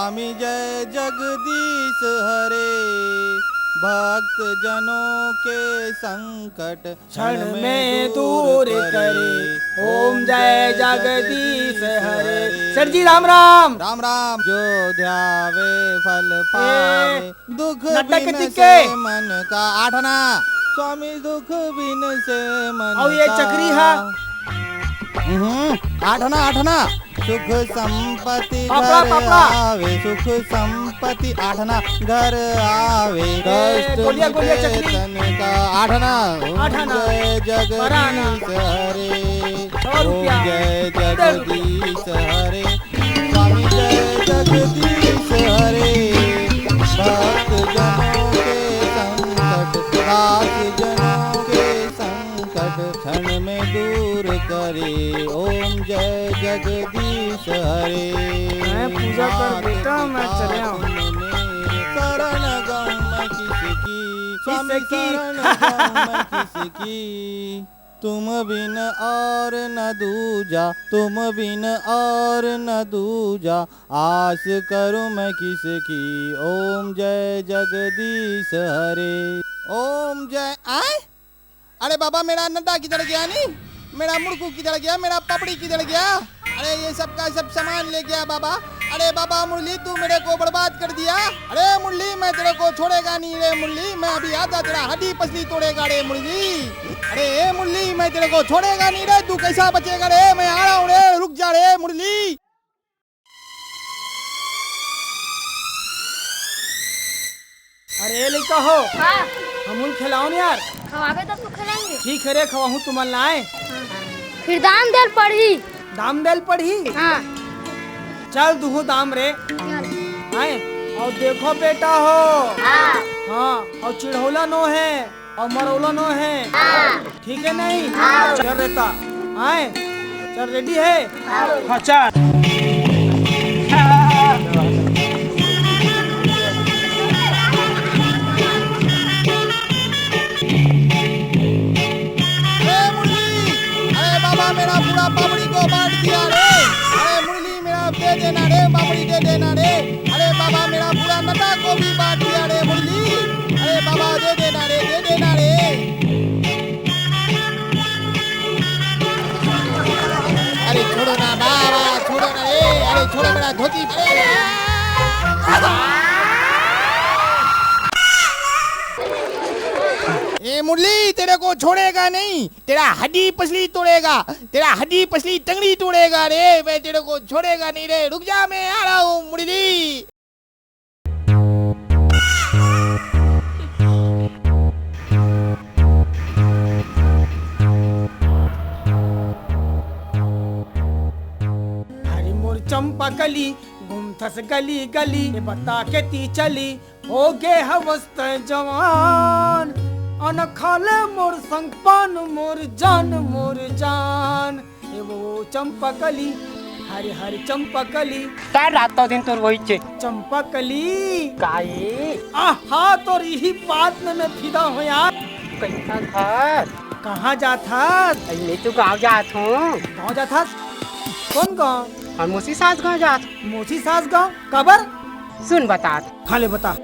स्वामी जय जगदीश हरे, भक्त जनों के संकट क्षण में दूर करे। ओम जय जगदीश हरे। सर जी राम राम। राम राम। जो ध्यावे फल पावे, दुख नाटक बिन टिके। से मन का आठना। स्वामी दुख बिन से मन और ये का चक्री है। आठना आठना। सुख संपत्ति पापड़ा, घर पापड़ा। आवे, सुख संपत्ति आठना घर आवे। कष्ट गोलियां, गोलियां, मिटे चक्री। तन का आठना। ओम आठना। जय बराना। जगदीश हरे, 100 ओम रुपया। जय 150 रुपया। जगदीश हरे। स्वामी जय जगदीश हरे, भक्त जनों के संकट, दास जनों के संकट क्षण में दूर करे। ओम जय जगदीश हरे। मैं पूजा कर बेटा, मैं चले आऊं। शरण गौ मैं किसकी, स्वामी किसकी? शरण गौ मैं किसकी। तुम बिन और न दूजा, तुम बिन और न दूजा, आस करूं मैं किसकी। ओम जय जगदीश हरे। ओम जय आए। अरे बाबा मेरा नड्डा किधर गया? नहीं मेरा मुड़कू किधर गया? मेरा पपड़ी किधर गया? अरे ये सब का सब सामान ले गया बाबा। अरे बाबा मुरली तू मेरे को बर्बाद कर दिया। अरे मुरली मैं तेरे को छोड़ेगा नहीं रे मुरली, मैं अभी आता तेरा हड्डी पसली तोड़ेगा रे मुरली। अरे मुरली मैं तेरे को छोड़ेगा नहीं रे, तू कैसा बचेगा रे? मैं आ रहा हूँ रे, रुक जा रे मुरली। अरे लड़का हो, हाँ, हम खिलाओ ना यार। खवावे तब तो खिलाएंगे। ठीक है रे, खवाहू तुमन लाए। फिर दाम देल पड़ी। दाम देल पड़ी। हाँ, चल दुहू दाम रे। आए और देखो बेटा हो। हाँ, हाँ, और चिढ़ौला नो है और मरौला नो है। ठीक है नहीं? चल रहता। आए चल, रेडी है? हाँ चल। मेरा पूरा पापड़ी को बांट दिया रे। अरे मुरली मेरा दे देना रे, पापड़ी दे देना रे। अरे बाबा मेरा पूरा नटा को भी बांट दिया रे मुरली। अरे बाबा दे देना रे, दे देना रे। अरे छोड़ो ना बाबा, छोड़ो ना रे। अरे छोड़ो मेरा धोती। ए मुरली तेरे को छोड़ेगा नहीं, तेरा हड्डी पसली तोड़ेगा, तेरा हड्डी पसली टंगड़ी तोड़ेगा रे। मैं तेरे को छोड़ेगा नहीं रे, रुक जा मैं आ रहा हूँ मुरली। हरी मोर चंपा कली घूमथस गली गली, बता के ती चली हो गे हवस्त जवान। अन खाले मोर संग पान मोर जान ए वो चंपकली, हरी हरी चंपकली। काय रात दिन तोर वही चे चंपकली काई। आहा तोर यही बात में मैं फिदा हूँ यार। कैसा घर कहाँ जाता? मैं तो गाँव जात हूँ। गाँव जाता? कौन गाँव? और मोसी सास गाँव जात। मोसी सास गाँव कबर? सुन बतात। हाँ ले बता।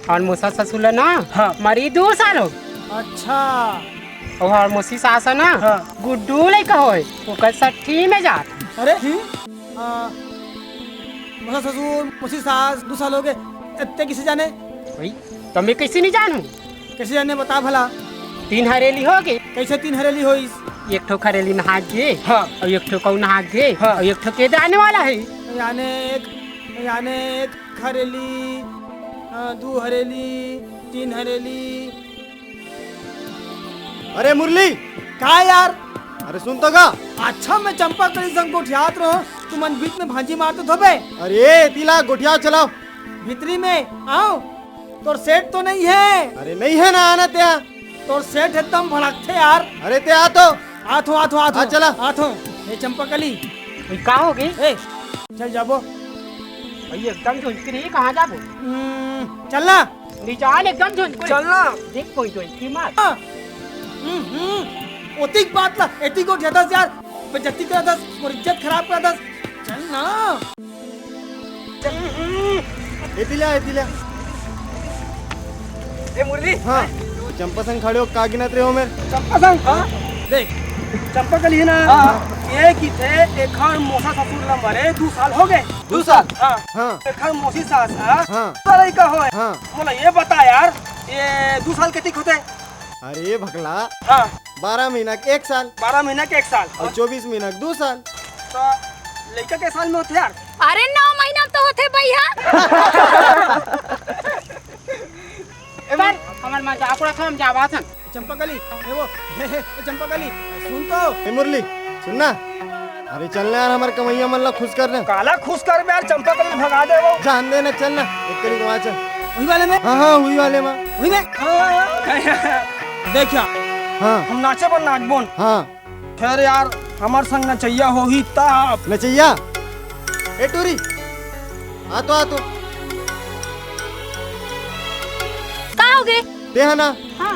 और मोसा ससुर ना हाँ। मरी 2 साल हो। अच्छा। और मोसी सास है ना हाँ। गुड्डू लड़का होए, ओकर 60 में जात। अरे मोसा ससुर मोसी सास 2 साल हो गए, इतने किसे जाने? वही तो मैं कैसे नहीं जानू? कैसे जाने बता भला। 3 हरेली हो गए। कैसे 3 हरेली होइस? एक ठो खरेली नहा गे। हाँ। और एक ठो कौ नहा गे। हाँ। और एक ठो के आने वाला है। याने एक हरेली, 2 हरेली, 3 हरेली। अरे मुरली का यार? अरे सुन तो का। अच्छा मैं चंपा कली संग गोठियात रहो, तुम मन बीच में भांजी मारते थोबे। अरे तिला गोठिया चलाओ। भीतरी में आओ। तोर सेठ तो नहीं है? अरे नहीं है ना आना त्या। तोर सेठ एकदम भड़कते यार। अरे त्या आ तो। आथो चला। आथो ये चंपा कली। वही का हो गई? ए चल जाबो। वही एकदम झुंझकी रही, कहाँ जाबो? चलना। निजान एकदम झुंझकी। चलना। देख कोई झुंझकी मार। ओतिक बात ला, एती को ठेदस यार, बेइज्जती कर दस, और इज्जत खराब कर दस। चल ना। येतिल्या ए मुरली हाँ चंपा संग खड़े हो का गिनत रहे हो मेरे चंपा संग देख चंपा कली है ना ये की थे एक हर मोसा ससुर लंबरे 2 साल हो गए 2 साल हाँ हाँ एक हर मोसी सास हाँ साल का हो हाँ बोला ये बता यार ये 2 साल के टिक होते अरे भगला हाँ 12 महीना के 1 साल 12 महीना के 1 साल और 24 महीना के 2 साल तो लड़का के साल में होते यार अरे 9 महीना तो होते भैया। हमार मजाक उड़ा हम जावा थन चंपा कली ये वो चंपा कली सुन तो ए मुरली सुनना अरे चलना यार हमारे कमैया मन ला खुश करना काला खुश कर में यार चंपा कली भगा दे वो जान देना चलना एक कली वहाँ चल वही वाले में हाँ हुई वाले माँ वही में देखिया हाँ हम नाचे पर नाच बोन हाँ फिर यार हमार संग नचैया हो ही तब नचैया ए टूरी आ तो का हो गए? ते है ना हाँ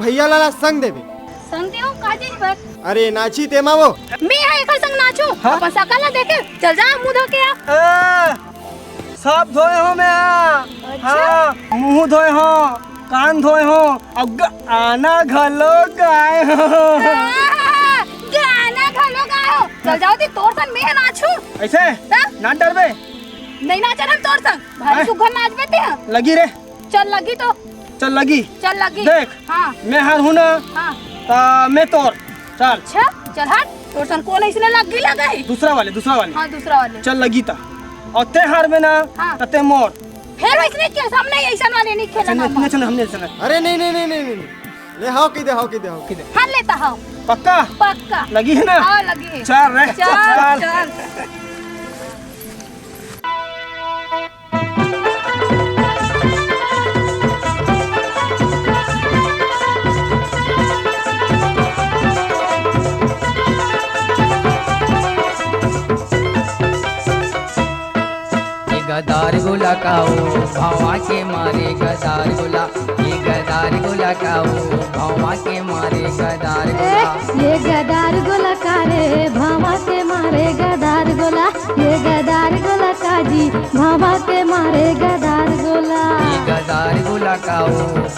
भैया लाला संग देवे संगते हो काजे पर अरे नाची ते माँ वो मैं यहाँ एक संग नाचू हाँ? अपन सकल ना देखे चल जा मुंह धो के आ। सब धोए हो मैं हाँ मुंह धोए हो कान धोए हो अब आना घलो गाए हो गाना घलो गाओ चल जाओ ती तोर संग मैं नाचू ऐसे तब? ना डरबे नहीं नाचा हम तोर संग भारी सुघर नाच बेते हैं लगी रे चल लगी तो चल लगी चल लगी देख हाँ मैं हार हूँ ना हाँ ता मैं तोर चल अच्छा चल हट तोर संग कौन इसने लगी लगा है दूसरा वाले हाँ दूसरा वाले चल लगी ता और ते हार में ना हाँ। ते मोर फिर इसने क्या सामने ऐसा वाले नहीं खेलना हमने चला अरे नहीं ले हाओ की दे हाँ लेता हाँ पक्का पक्का लगी है ना हाँ लगी है चल रे चल चल गदार गोला काओ भावा के मारे गदार गोला ये गदार गोला काओ भावा के मारे गदार गोला ये गदार गोला कारे भावा के मारे गदार गोला ये गदार गोला काजी भावा के मारे गदार गोला ये गदार गोला काओ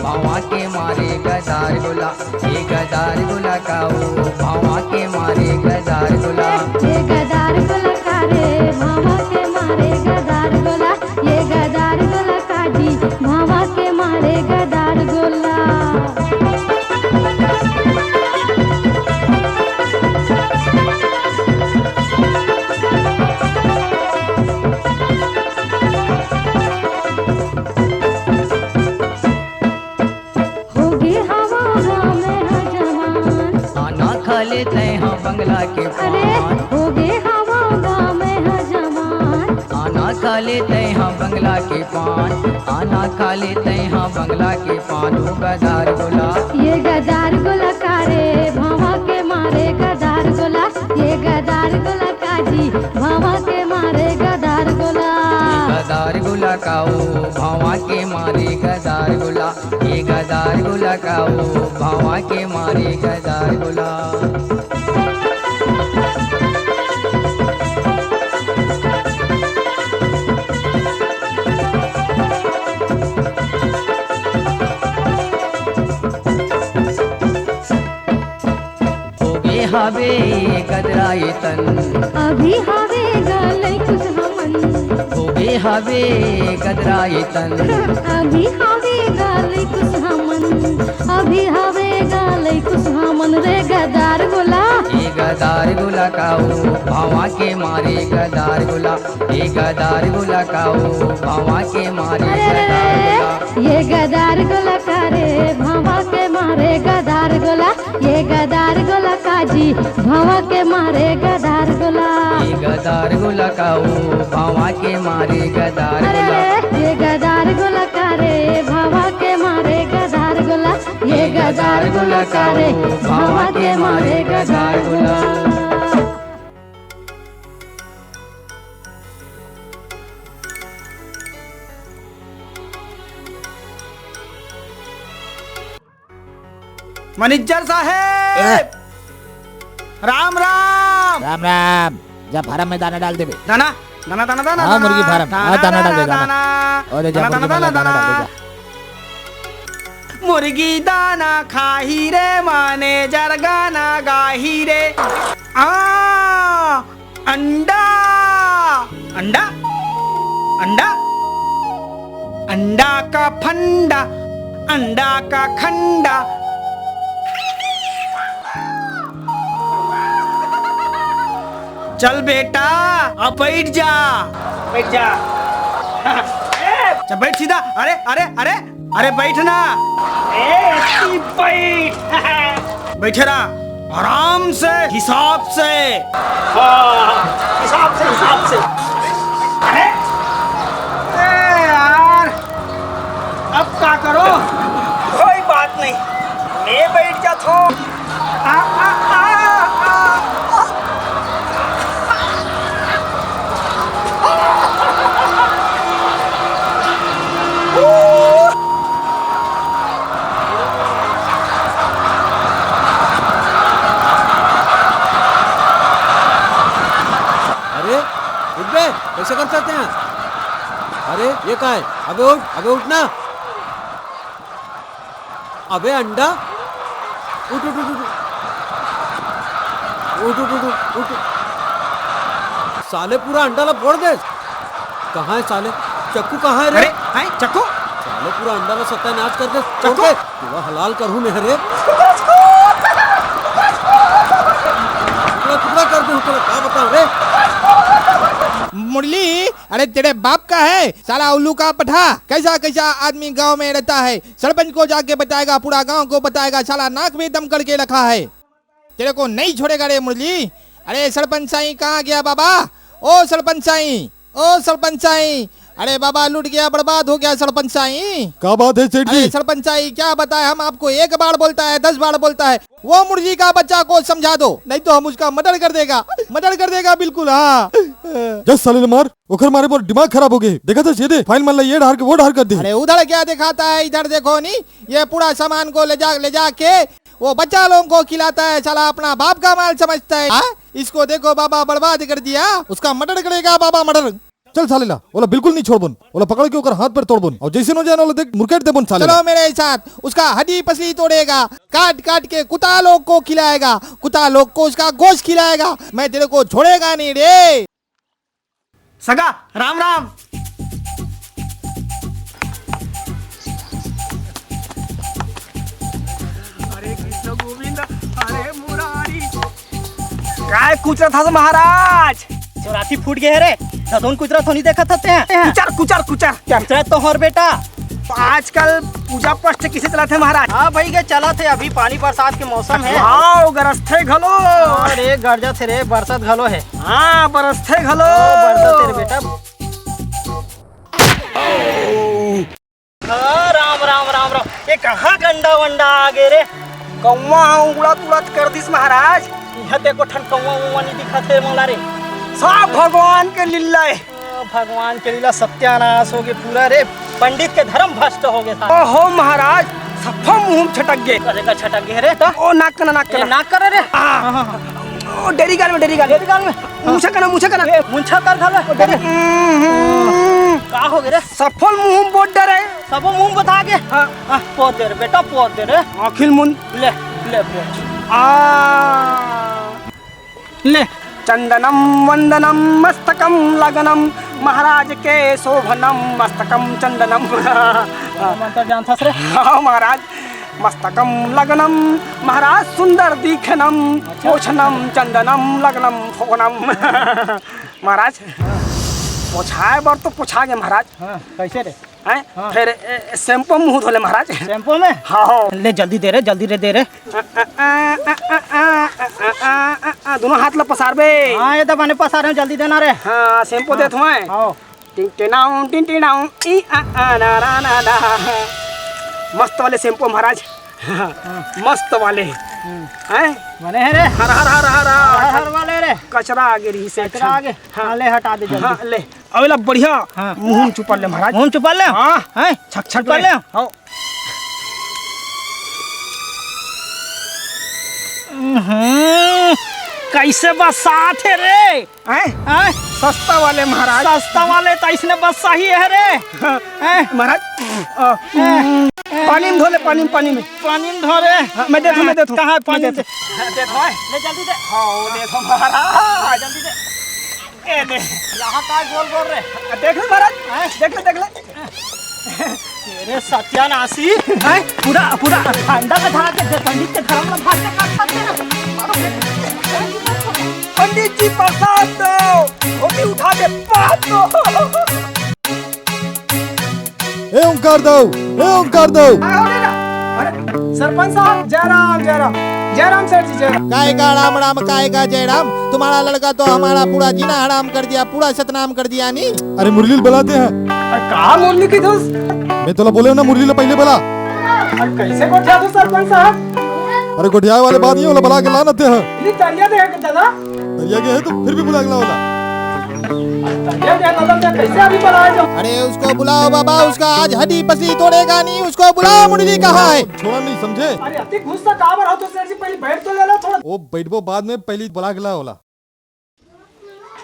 भावा के मारे गदार गोला ये गदार गोला काओ भावा के मारे गदार गोला ये गदार गोला कारे भावा के मारे गदार गोला ये गदार गोला काजी भावा के मारे गदार गोला होगी हवा में जवान आना खा लेते हैं बंगला के अरे पान होगी हवा में जवान आना खा लेते हैं बंगला के पान आना खा लेते हैं बंगला के पान ओ गदार गोला ये गदार गोला कारे भावा के मारे गदार गोला ये गदार गोला काजी भावा के मारे गदार गोला गदार गोला काओ भावा के मारे गदार गोला ये गदार गोला काओ भावा के मारे गदार गोला होगे हवे गदराए तन अभी हवे गले कुछ हमन होगे हवे गदराए तन अभी हवे गले कुछ हमन अभी हवे गले कुछ हमन रे गदार गोला ये गदार गोला काओ भावा के मारे गदार गोला ये गदार गोला काओ भावा के मारे गदार गोला ये गदार गोला कारे भावा के मारे गदार गोला ये गदार गोला काजी भावा के मारे गदार गोला ये गदार गोला काओ भावा के मारे गदार अरे गोला ये गदार गोला कारे भावा के मारे गदार गोला ये गदार गोला कारे भावा के मारे गदार गोला मैनेजर साहेब राम राम राम राम जा फार्म में दाना डाल देवे दाना दाना दाना दाना हाँ, मुर्गी फार्म। हाँ, दाना डाल दे, दाना। और ले जा, दाना मुर्गी दाना वाला दाना डाल दे, मुर्गी दाना खाही रे मैनेजर गाना गाही रे अंडा अंडा अंडा अंडा का फंडा अंडा का खंडा चल बेटा अब बैठ जा बैठ जा चल बैठ सीधा अरे अरे अरे अरे बैठना बैठ बैठे रहा आराम से हिसाब से हिसाब से अरे यार अब क्या करो कोई बात नहीं मैं बैठ जाता हूँ कैसे कर सकते हैं? अरे ये क्या है? अबे उठना। अबे अंडा उठ उठ उठ उठ उठ उठ उठ साले पूरा अंडा ला फोड़ दे। कहाँ है साले? चक्कू कहाँ है रे? अरे हैं चक्कू साले पूरा अंडा ला सत्यानाश कर दे। चक्कू पूरा हलाल करूँ मैं रे। टुकड़ा कर दूँ तो क्या बताऊँ रे? मुरली, अरे तेरे बाप का है साला उल्लू का पठा। कैसा कैसा आदमी गांव में रहता है, सरपंच को जाके बताएगा, पूरा गांव को बताएगा, साला नाक में दम करके रखा है। तेरे को नहीं छोड़ेगा रे मुरली। अरे सरपंच साईं कहाँ गया बाबा? ओ सरपंच साईं, ओ सरपंच साईं, अरे बाबा लूट गया, बर्बाद हो गया सरपंच साईं। क्या बात है सेठ जी? सरपंच साईं क्या बताए, हम आपको एक बार बोलता है 10 बार बोलता है। वो मुर्गी का बच्चा को समझा दो, नहीं तो हम उसका मर्डर कर देगा बिल्कुल। हाँ जस साले ने मार ओखर मारे पर दिमाग खराब हो गए। देखा था सीधे फाइल मान ये ढार के वो ढार कर दी। अरे उधर क्या दिखाता है, इधर देखो नी, ये पूरा सामान को ले जा के वो बच्चा लोगों को खिलाता है। साला अपना बाप का माल समझता है। इसको देखो बाबा बर्बाद कर दिया, उसका मर्डर करेगा बाबा मर्डर। चल साले ला ओला बिल्कुल नहीं छोड़ बन, ओला पकड़ के ओकर हाथ पर तोड़ बन और जैसे न जाने ओला देख मुरकेट दे बन साले। चलो मेरे साथ, उसका हड्डी पसली तोड़ेगा, काट काट के कुत्ता लोग को खिलाएगा, कुत्ता लोग को उसका गोश्त खिलाएगा। मैं तेरे को छोड़ेगा नहीं रे। सगा राम राम। हरे कृष्ण गोविंद हरे मुरारी। काय कुछ रहा था महाराज? चौरासी फूट गए रे, दसों कुचरा तो नहीं देखा था कुचर कुचर कुचर कुचरा तो हर बेटा। तो आजकल पूजा पाठ किसे चलाते हैं महाराज? हाँ भाई के चला थे, अभी पानी बरसात के मौसम है। हाँ गरस्थे घलो। अरे गर्जा थे रे, बरसात घलो है। हाँ बरस्थे घलो बरसात तेरे बेटा। राम राम राम राम, ये कहाँ गंडा वंडा आ गए रे? कौवा उड़त उड़त कर दिस महाराज। यहाँ देखो ठन कौवा उवा नहीं दिखा थे मोला रे। सब भगवान के लीला है। भगवान के लीला सत्यानाश हो गए पूरा रे, पंडित के धर्म भ्रष्ट हो गए। ओहो महाराज सफा मुंह छटक गए। करेगा छटक गए रे? ओ नाक कना नाक कना नाक कर रे। ओ डेरी गाल में मुछा कना मुंछा कर घालो डेरी। का हो गए रे? सफल मुंह बोट डरे, सब मुंह बता के। पोत दे रे बेटा, पोत दे रे। आखिल मुंह ले ले पोत। ले चंदनम वंदनम मस्तकम लगनम महाराज के शोभनम मस्तकम चंदनम। मंत्र जानता रे? हाँ महाराज, मस्तकम लगनम महाराज सुंदर दिखनम पोछनम चंदनम लगनम फोनम। महाराज पोछाए बर तो पोछा गए महाराज। कैसे रे? फिर शैम्पू मुंह धोले महाराज। शैम्पू में? हाँ ले जल्दी दे रे, जल्दी दे रे। दोनों हाथ ला पसार बे। हाँ ये दबाने पसार रहे, जल्दी देना रे। हाँ शैम्पू दे तुम्हें। हाँ टिंटिनाऊ ई आ ना ना ना ना। मस्त वाले शैम्पू महाराज। मस्त वाले हैं बने हैं रे। हर हर हर हर हर वाले रे। कचरा आगे रही से कचरा आगे। हाँ ले हटा दे जल्दी। हाँ ले अवेला बढ़िया। हाँ मुंह छुपा ले महाराज। मुंह छुपा ले। हाँ हैं छक छक कर ले। हाँ कैसे बसात है रे हैं? सस्ता वाले महाराज। सस्ता वाले तो इसने बस सही है रे महाराज पानी में धो ले, पानी में पानी में धो रे। मैं देता कहाँ है पानी? मैं दे देता दे ले जल्दी दे। हाँ देखो महाराज, जल्दी दे। ए दे यहाँ का गोल गोल रे। देख ले महाराज, देख ले तेरे सत्यानाशी पूरा अंडा का धरा के पंडित के धर्म में भाग के काट सकते हैं। पंडित जी प्रसाद दो, धोती उठा के पात दो। ए ओंकार दो, ए ओंकार दो। अरे सरपंच साहब, जयराम सेठ जी, जयराम। काय का राम राम, काय का जय राम। तुम्हारा लड़का तो हमारा पूरा जीना हराम कर दिया, पूरा सतनाम कर दिया नी। अरे मुरली बुलाते हैं। कहा मुरली की दोस्त? मैं तो बोले ना मुरली पहले बोला। कैसे गोठिया दो सरपंच साहब? अरे गोठिया वाले बात नहीं होला, बुला के लानते हैं। ये तरिया दे दादा, दरिया के है तो फिर भी बुला के लाओला। तरिया दे दादा, कैसे अभी बुलाए जाओ? अरे उसको बुलाओ बाबा, उसका आज हड्डी पसली तोड़ेगा नहीं। उसको बुलाओ, मुरली कहाँ है? छोड़ा नहीं समझे। अरे अति गुस्सा काबर हो तो सेठ जी, पहले बैठ तो ले लो थोड़ा। वो बैठबो बाद में, पहले बुला के लाओला।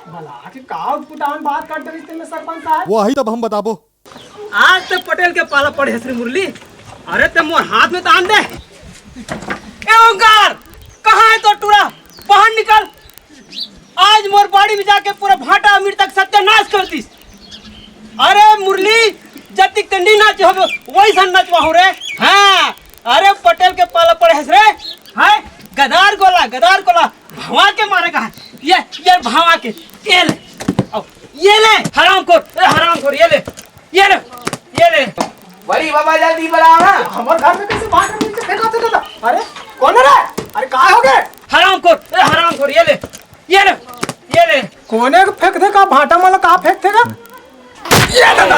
भला कि का पुटान बात करते रिश्ते में सरपंच साहब। वो आई तब हम बताबो। आज तो पटेल के पाला पड़े श्री मुरली। अरे ते मोर हाथ में तान दे। ए ओंकार, कहाँ है तो टूरा? बाहर निकल। आज मोर बाड़ी में जाके पूरा भाटा अमीर तक सत्यानाश कर दिस। अरे मुरली, जब तक टंडी नाच हो वही सन नचवा हो रे। हाँ, अरे पटेल के पाला पड़े रे। हाँ, गदार गोला भवा के मारेगा। ये भवा के ये ले, ये ले हरामखोर, ये ले। बड़ी बाबा जल्दी बुलावा। हमारे घर में कैसे बाहर नीचे फेंकाते दादा? अरे कौन है रे? अरे कहाँ हो गए? हरामखोर, ये ले। कोने को फेंक देगा? भाटा वाला कहाँ फेंक देगा? ये दादा,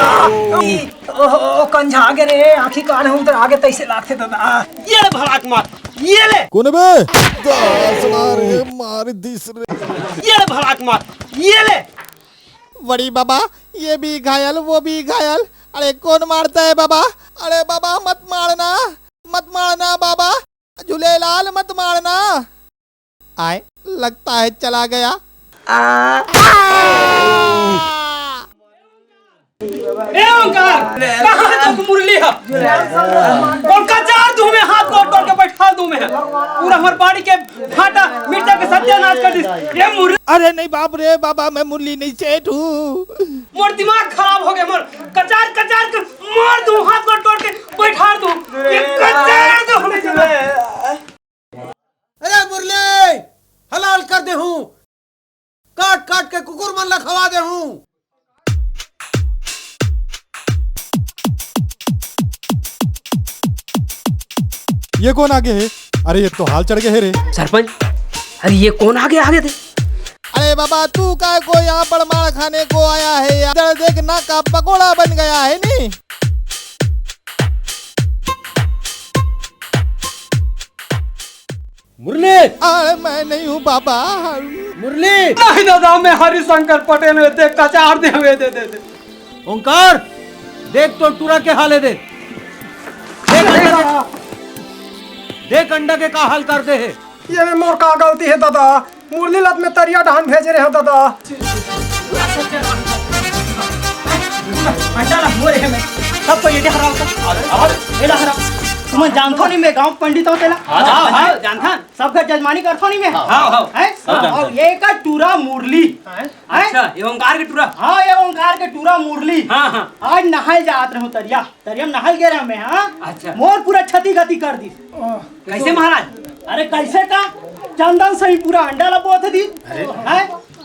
ओहो कंझा आगे रे, आँखी कान है उधर आगे तैसे लागते दादा। ये ले भड़ाक मार, ये ले। कौन बे? रे मार दिस रे। ये ले भड़ाक मार, ये ले। बड़ी बाबा, ये भी घायल, वो भी घायल। अरे कौन मारता है बाबा? अरे बाबा मत मारना बाबा, झूलेलाल मत मारना। आए, लगता है चला गया। ए ओंकार, कहाँ है तो मुरली है? और कचार दूं मैं, हाथ को तोड़ के बैठा दूं मैं। पूरा हमार बाड़ी के भाटा मिर्चा के सत्यानाश कर दिस। ये मुरली। अरे नहीं बाप रे बाबा, मैं मुरली नहीं सेठ हूँ। मोर दिमाग खराब हो गया। मोर कचार कर मार दूं, हाथ को तोड़ के बैठा दूं। ये कचार दो हमें चला। अरे मुरली, हलाल कर दे हूँ, काट के कुकुर मन ला खवा दे हूँ। ये कौन आगे है? अरे ये तो हाल चढ़ गए है रे। सरपंच, अरे ये कौन आगे थे? अरे बाबा, तू काय को यहाँ पर मार खाने को आया है? इधर देख, ना का पकोड़ा बन गया है नी। मुरली, अरे मैं नहीं हूँ बाबा। मुरली। नहीं दादा, मैं हरिशंकर पटेल में देख कचार दे। ओंकार, देख तो टूरा के हाले दे। देख अंडा के का हाल कर दे है। ये मोर का गलती है दादा, मुरली लत में तरिया ढान भेजे रहे दादा। सबको ये हराम तुम जानथो नहीं, मैं गांव पंडित हूं तेला। जानथा सबका जजमानी करथो नहीं मैं। और ये का टूरा मुरली। अच्छा, ये ओंकार के टूरा। हाँ, ये ओंकार के टूरा मुरली। आज नहाल जात रहो तरिया में नहाल गए रहा मैं। अच्छा, मोर पूरा क्षति गति कर दी। कैसे महाराज? अरे कैसे का चंदन सही पूरा अंडा लबो दी।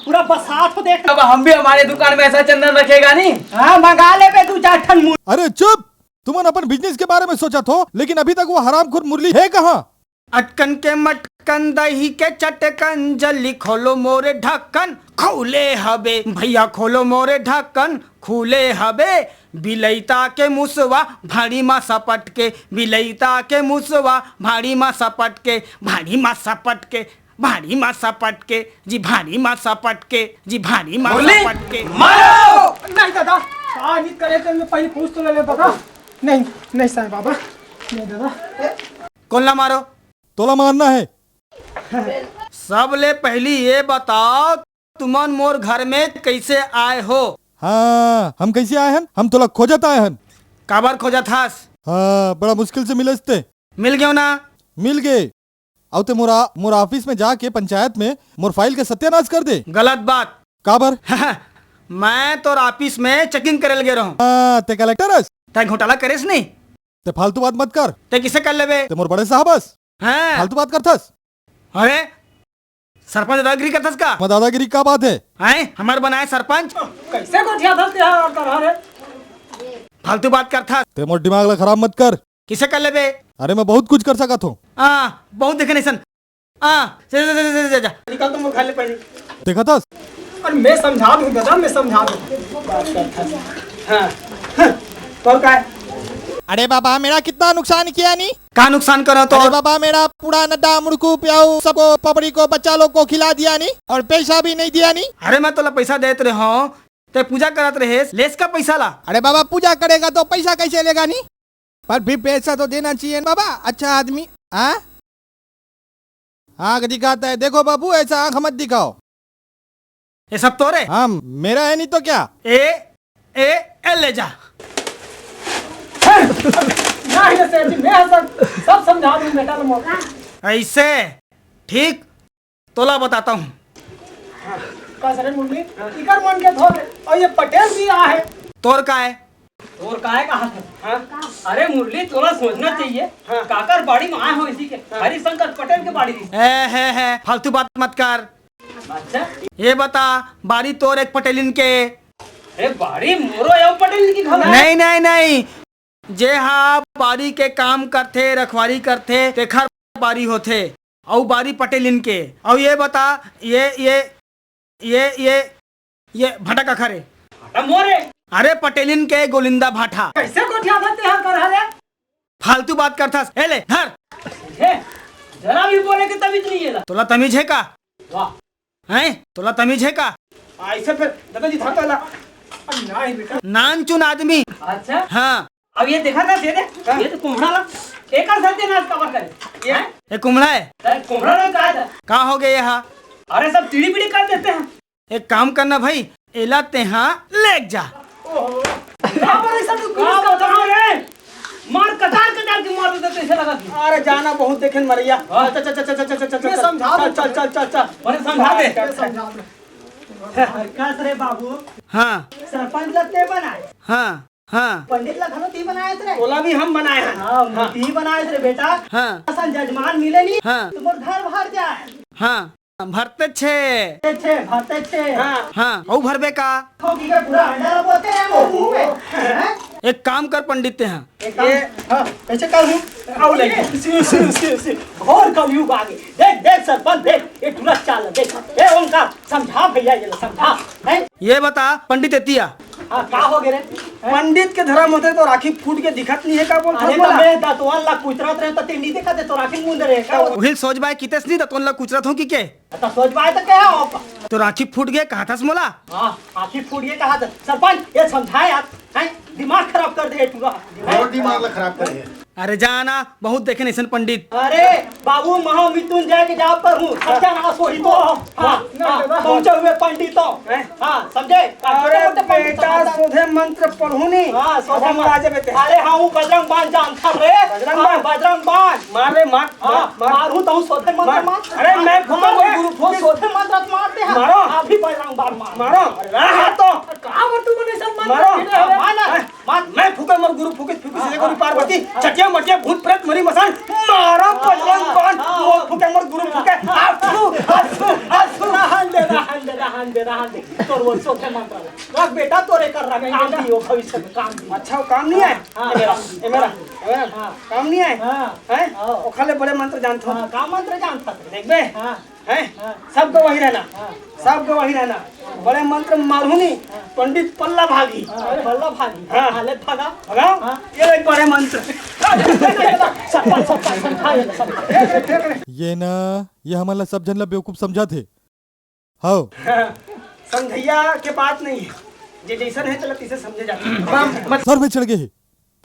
पूरा बसात देख। अब हम भी हमारे दुकान में ऐसा चंदन रखेगा नहीं। हाँ, मंगा ले बे 2-4 अरे चुप, तुमने अपन बिजनेस के बारे में सोचा था, लेकिन अभी तक वो हरामखोर मुरली है कहाँ? अटकन के मटकन, दही के चटकन, जल्दी खोलो मोरे ढक्कन, खुले हबे भैया, खोलो मोरे ढक्कन, खुले हबे। बिलैता के मुसवा भारी मा सपट के, बिलैता के मुसवा भारी मा सपट के, भारी मा सपट के, भारी मा सपट के जी, भारी मा सपट के जी, भारी मा सपट के। मारो! नहीं दादा, नहीं करे तो मैं पहले पूछ तो ले दादा। नहीं साहब बाबा, नहीं दादा। कौन ला मारो? तोला मारना है। सब ले पहली ये बताओ तुमन मोर घर में कैसे आए हो? हाँ हम कैसे आए हन? हम तोला खोजत आए हन। काबर खोजा थास? हाँ बड़ा मुश्किल से मिले थे। मिल गयो ना? मिल गए। अब ते मोर ऑफिस में जाके पंचायत में मोर फाइल के सत्यानाश कर दे। गलत बात। काबर? मैं तो ऑफिस में चेकिंग करे लगे रहूं। हाँ ते कलेक्टर हस? ते घोटाला करेस नहीं? ते फालतू बात मत कर। ते किसे कर लेबे? ते मोर बड़े साहब हस। हैं? फालतू बात करथस। अरे सरपंच दादागिरी करथस का? मैं दादागिरी का बात है? हैं? हमार बनाए सरपंच कैसे गोठिया धरते हैं कर रे? फालतू बात करथस। ते मोर दिमाग ला खराब मत कर। किसे कर लेबे? अरे मैं बहुत कुछ कर सकत हूँ। बहुत देखे नहीं सन। जा निकल तुम खा ले पहले। देखा था? और मैं समझा दूं दादा, मैं समझा दूं। हाँ तो क्या है? अरे बाबा मेरा कितना नुकसान किया नहीं? का नुकसान करो तो? अरे बाबा मेरा पूरा नड्डा मुड़कू प्याऊ सबको पपड़ी को बच्चा लोग को खिला दिया नहीं और पैसा भी नहीं दिया नहीं। अरे मैं तोला पैसा देते रहे हो ते पूजा करत रहे लेस का पैसा ला। अरे बाबा पूजा करेगा तो पैसा कैसे लेगा नहीं? पर भी पैसा तो देना चाहिए ना बाबा। अच्छा आदमी आँख दिखाता है। देखो बाबू ऐसा आँख मत दिखाओ। ये सब तोरे? हाँ मेरा है नहीं तो क्या? ए ले जा। नहीं सेठ मैं सब समझा दूं बेटा लोग। ऐसे ठीक तोला बताता हूँ। का सरे मुंडी इकर मन के थोड़े और ये पटेल भी आ है। तोर का है? और काहे कहा था? अरे मुरली तोला सोचना चाहिए। काकर बाड़ी में आए हो इसी के हरिशंकर पटेल के बाड़ी है फालतू बात मत कर। अच्छा ये बता बाड़ी तोर एक पटेलिन के? अरे बाड़ी मोरो एवं पटेल की घर है। नहीं जे हाँ बाड़ी के काम करते रखवारी करते तेखर बाड़ी होते और बाड़ी पटेलिन के। और ये बता ये भटक अखरे मोरे? अरे पटेलिन के गोलिंदा भाटा। कैसे कोठिया धरते हैं कर रहे? फालतू बात करता है। ले धर। जरा भी बोले कि तमीज नहीं है। तोला तमीज है का? वाह हैं? तोला तमीज है का? ऐसे फिर दादाजी धरता ला। नहीं बेटा नान चुन आदमी। अच्छा हाँ अब ये देखा था ये तो कुम्हड़ा ला एक और सत्य नाच कवर करे। ये कुमड़ा है? कुम्हड़ा ने कहा था। कहाँ हो गए यहाँ? अरे सब टीढ़ी पीढ़ी कर देते हैं। एक काम करना भाई एलाते हाँ ले जा। मार कटार के मार देते ऐसे लगा। अरे जाना बहुत देखे मरिया। चल समझा समझा दे। रे बाबू हाँ सरपंच लगते बनाए। हाँ पंडित ला घनो ती बनाए थे। ओला भी हम बनाए हैं। हाँ ती बनाए थे बेटा। हाँ असल जजमान मिले नहीं। हाँ तुम घर भर जाए। हाँ भरते भरते छे। हाँ औ भरबे का? ठोकी के पूरा अंडा बोलते हैं वो मुंह में। एक काम कर पंडित ते हैं कैसे कर हूँ? आओ लेके और कलयुग आगे। देख सरपंच देख ये पूरा चाल देख। ए ओंकार समझा भैया ये समझा। ये बता पंडित एतिया का हो गए रे? पंडित के धर्म होते तो राखी फूट के दिखत नहीं है का बोलता? अरे मैं दातवान ला कुचरत रहे तो तिंडी दिखत है तो राखी मुंड रहे का? उहिल सोच बाय कितेस नहीं तो लग कुचरत हो कि के? तो सोच बाय तो क्या हो? तो राखी फूट गए कहा था मोला? हाँ राखी फूट गए कहा था। सरपंच ये समझाए आप दिमाग खराब कर दे पूरा। दिमाग खराब करे। अरे जाना बहुत देखे नहीं पंडित। अरे बाबू महामृत्युंजय के जाप पर हूँ सत्यानाश हो ही तो। पहुंचे हुए पंडितों। हाँ समझे? अरे बेटा सोधे मंत्र पढ़ू नहीं। हाँ सोधे मंत्र। अरे हाँ हूँ बजरंग बाण जानता रे। बजरंग बाण मार रे मार। मारू तो सोधे मंत्र मार। अरे मैं गुरु सोधे मंत्र मारते हैं। मारो आप भी बजरंग बाण मारो। रहा तो कहाँ बटू बने सब मंत्र मार। मैं फूके मर गुरु फूके फूके गुरु पार्वती चटिया मटिया भूत प्रेत मरी मसान मारो बजरंग बाण। मोर फूके मर गुरु फूके आसू आसू आसू। रहन दे तोर वो सोधे मंत्र रख बेटा तोरे कर रहा काम भी हो भविष्य में काम भी। अच्छा वो काम नहीं है? ए मेरा काम नहीं है? हैं ओ खाले बड़े मंत्र जानता हूं। काम मंत्र जानता देख बे। हैं सबको वही रहना बड़े मंत्र मालूम नहीं। पंडित पल्ला भागी हाले भगाओ ये एक बड़े मंत्र। ये ना ये हमारा सब जन ला बेवकूफ समझा थे। हाँ संघैया के बात नहीं है जे जैसन है चलो तीसे समझे जाते सर में चढ़ गए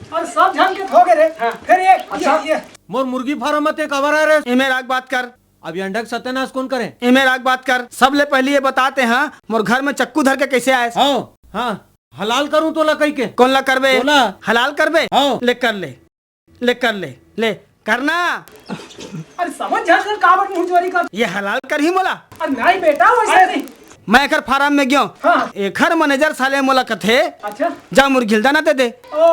और सब जन के हो गए रे। फिर ये अच्छा ये मोर मुर्गी फार्म मत कवर आ रे। ए मेरा बात कर अब ये अंडा का सत्यानाश कौन करे? इमे राग बात कर, सब ले पहले ये बताते हैं मोर घर में चक्कू धर के कैसे आए? हाँ हाँ, हलाल करूं तो ला कही के? कौन ला करबे? तोला। हलाल करबे? हाँ। ले कर ले करना। अरे समझ जा सर कावट मुंहजोरी कर। ये हलाल कर ही मोला। अरे नहीं बेटा वैसे नहीं। मैं एकर फार्म में गयो, हाँ। एकर मैनेजर साले मोला कथे अच्छा जा मुर्गी दाना दे दे। ओ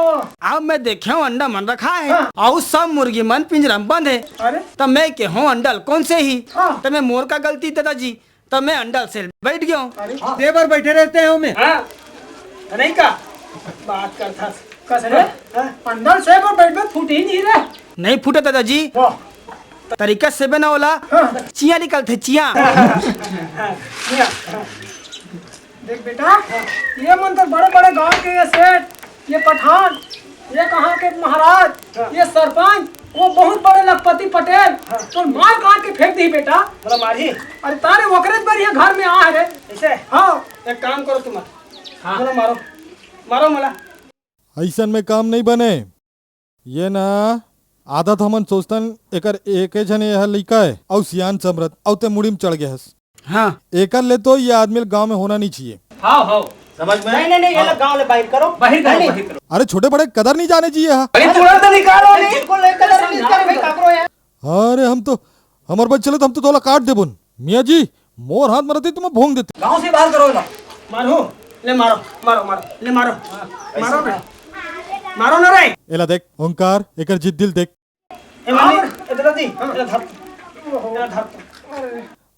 अब मैं देखे हूँ अंडा मन रखा है, हाँ। और सब मुर्गी मन पिंजरा में बंद है। अरे तब मैं के हूँ अंडल कौन से ही, हाँ। तब मैं मोर का गलती दादाजी, तब मैं अंडल से बैठ गया हूँ। देवर बैठे रहते हैं हमें। हाँ नहीं का बात करता कसरे अंदर से पर बैठ में फूट ही नहीं रहे। नहीं फूटे दादाजी, वाह तरीका से बना वाला चिया निकलते चिया। देख बेटा ये मंदिर बड़े बड़े गांव के ये सेठ, ये पठान, ये कहाँ के महाराज, ये सरपंच, वो बहुत बड़े लखपति पटेल तो मार काट के फेंक दी बेटा। बोला मारी अरे तारे वकरेज पर ये घर में आ रे ऐसे। हाँ एक काम करो तुम, हाँ बोला मारो मारो मला। ऐसन में काम नहीं बने। ये ना आदत हमन सोचतन एकर एक जन यह लइका है और सियान समरत और ते मुड़ी में चढ़ गया है। हाँ एकर ले तो ये आदमी गांव में होना नहीं चाहिए। हाँ हाँ समझ में नहीं नहीं ये गाँव ले बाहर करो बाहर करो। अरे छोटे बड़े कदर नहीं जाने चाहिए। हाँ अरे तुरंत निकालो नहीं बिल्कुल लेकर नहीं कर भाई काकरो है। अरे हम तो हमारे बच्चे चले तो हम तो तोला काट देबुन। मियाँ जी मोर हाथ मरती तो मैं भोंग देते। गाँव से बाहर करो ना। मारो ले मारो मारो मारो ले मारो मारो बेटा मारो ना रे। एला देख ओंकार एकर जिद दिल देख। ए मानी इधर दी इधर धर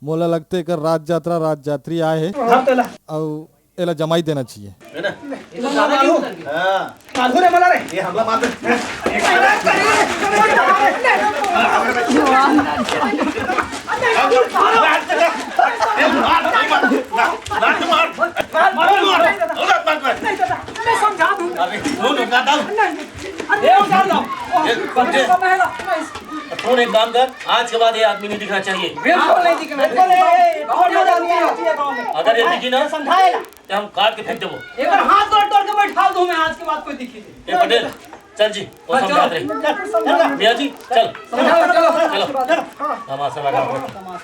मोला लगते एकर राज यात्री आए है धर तेला और एला जमाई देना चाहिए। है ना ये तो ज्यादा क्यों हां माधु रे मला रे ये हमला मार दे। मैं समझा दूंगा फोन एक काम कर, आज के बाद ये आदमी नहीं दिखना चाहिए। बिल्कुल नहीं दिखना। अगर ये दिखी ना समझाएगा तो हम काट के फेंक देबो। एक बार हाथ तोड़ तोड़ के बैठा दूं मैं आज के बाद कोई दिखी नहीं। ए पटेल चल जी वो समझा रहे। मियां जी चल चलो तमाशा लगा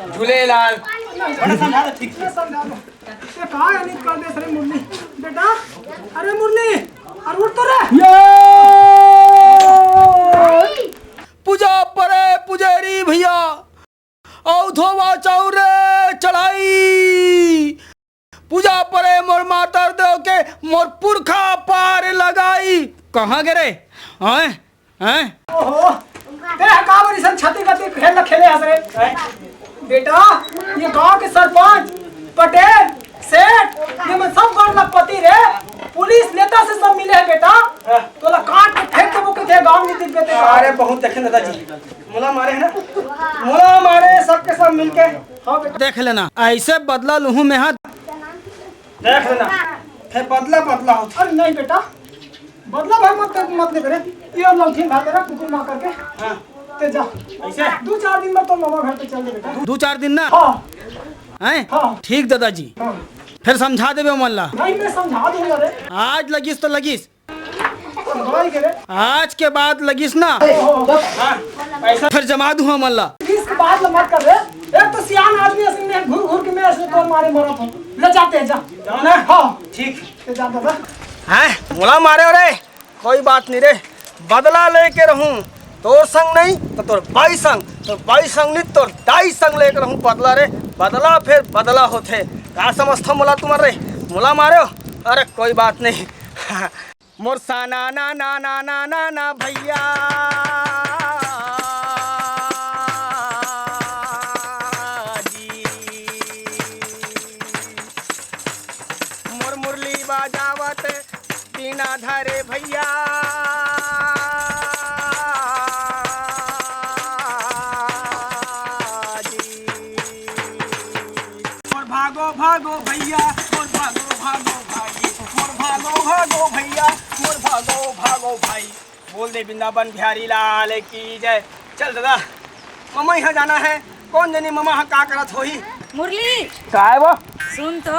झूलेलाल बड़ा समझा दे ठीक से समझा दो। ये कहां है निकल दे रे मुरली बेटा। अरे मुरली अरे उठ तो रे। पूजा परे पुजेरी भैया औ धोवा चौरे चढ़ाई, पूजा परे मोर मातर देव के मोर पुरखा पार लगाई। कहाँ गिरे हैं हैं? ओहो ते कावरी सन छाती गति खेले हंस रे बेटा। ये गांव के सरपंच पटेल सेठ ये मैं सब गांव लखपति रे पुलिस नेता से सब मिले हैं बेटा। तोला काट के फेंक के बुके थे गांव नीति पे। अरे बहुत देखे दादाजी मोला मारे है ना मोला मारे सबके सब मिलके। हां बेटा देख लेना ऐसे बदला लूहू में हाथ देख लेना फिर बदला हो। अरे नहीं बेटा बदला भाई मत ले करे ये लौठी भाग रहा कुकुर मार करके। हां ते जा ऐसे 2-4 दिन में तो मामा घर पे चल दे बेटा। 2-4 दिन ना हां हैं? हाँ। ठीक दादाजी फिर समझा देवे मल्ला। नहीं मैं समझा दूंगा रे। आज लगिस तो लगिस, समझाई के रे। आज के बाद लगिस ना ऐसा फिर जमा दूँ मल्ला। इसके बाद मत कर रे। एक तो सियान आदमी ऐसे में घूर के मैं ऐसे तो मारे मरा था। ले जाते हैं जा जाओ ना। हां ठीक ते जा दादा। हैं मोला मारे रे कोई बात नहीं रे, बदला लेके रहूं तोर संग नहीं तो तोर बाई संग, तो बाई संग नहीं तोर दाई संग लेके रहूं बदला रे। बदला फिर बदला होते का समझता मोला तुम्हारे मोला मारे हो। अरे कोई बात नहीं मोर साना ना ना ना ना ना ना भैया जी मोर मुरली बाजावत बिना धरे भैया भागो भैया मोर भागो भाई मोर भागो भैया मोर भागो भाई। बोल दे वृंदावन बिहारी लाल की जय। चल दादा मामा यहाँ जाना है। कौन जानी मामा यहाँ का करत होही। मुरली का है वो? सुन तो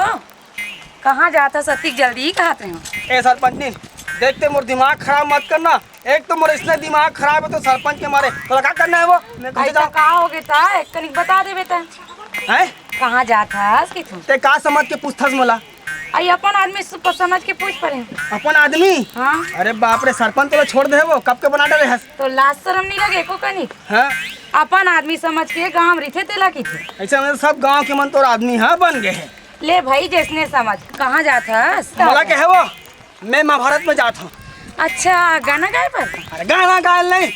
कहाँ जाता सतीक जल्दी ही कहते हो। ए सरपंच देख के मोर दिमाग खराब मत करना। एक तो मोर इसलिए दिमाग खराब है तो सरपंच के मारे तो क्या करना है वो मैं कहीं ऐसा कहाँ हो गया था एक कनिक बता दे बेटा हैं कहाँ जाता कि तू ते का समझ के पूछथस मोला आई अपन आदमी समझ के पूछ पड़े अपन आदमी हाँ अरे बाप रे सरपंच तो छोड़ दे वो कब के बना डरे हस तो लाज शर्म नहीं लगे को कनिक हाँ अपन आदमी समझ के गाँव रिथे तेला की थे ऐसे में सब गांव के मन तो आदमी हाँ बन गए हैं ले भाई जैसने समझ कहाँ जाता मोला के है वो मैं महाभारत में जाता हूँ अच्छा गाना गाए पर अरे गाना गाय नहीं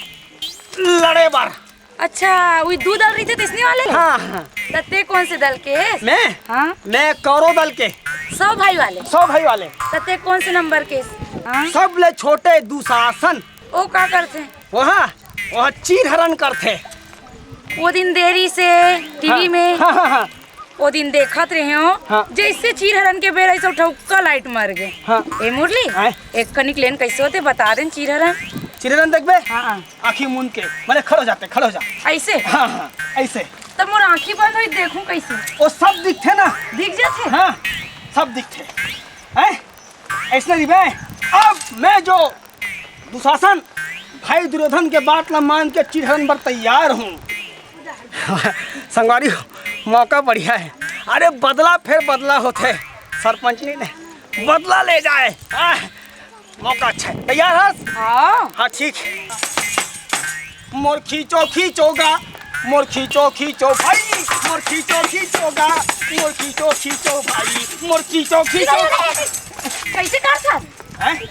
लड़े बार अच्छा वही दो दल रही थे तिसने वाले हाँ हाँ तत्ते कौन से दल के मैं हाँ मैं कौरव दल के 100 भाई वाले 100 भाई वाले तत्ते कौन से नंबर के हाँ सब ले छोटे दुशासन वो क्या करते वहाँ चीर हरण करते वो दिन देरी से टीवी में हाँ, हाँ, हाँ, वो दिन देखत रहे हो हाँ। जैसे चीर हरण के बेर ऐसा ठौका लाइट मर गए हाँ। ए मुरली हाँ। एक कनिक लेन कैसे होते बता दें चीर हरण चीर हरण देखबे हाँ आँखी मूंद के मैंने खड़ो हो जा ऐसे हाँ हाँ ऐसे तब मोर आँखी बंद हुई देखूं कैसे वो सब दिखते ना दिख जाते हाँ सब दिखते हैं ऐसे दिखे अब मैं जो दुशासन भाई दुर्योधन के बात ला मान के चीर हरण पर तैयार हूँ संगवारी मौका बढ़िया है अरे बदला फिर बदला होते सरपंच ने बदला ले जाए मौका अच्छा है तैयार है हाँ ठीक मोर खींचो खींचोगा मोर खींचो खींचो भाई मोर खींचो खींचोगा मोर खींचो खींचो भाई मोर खींचो खींचो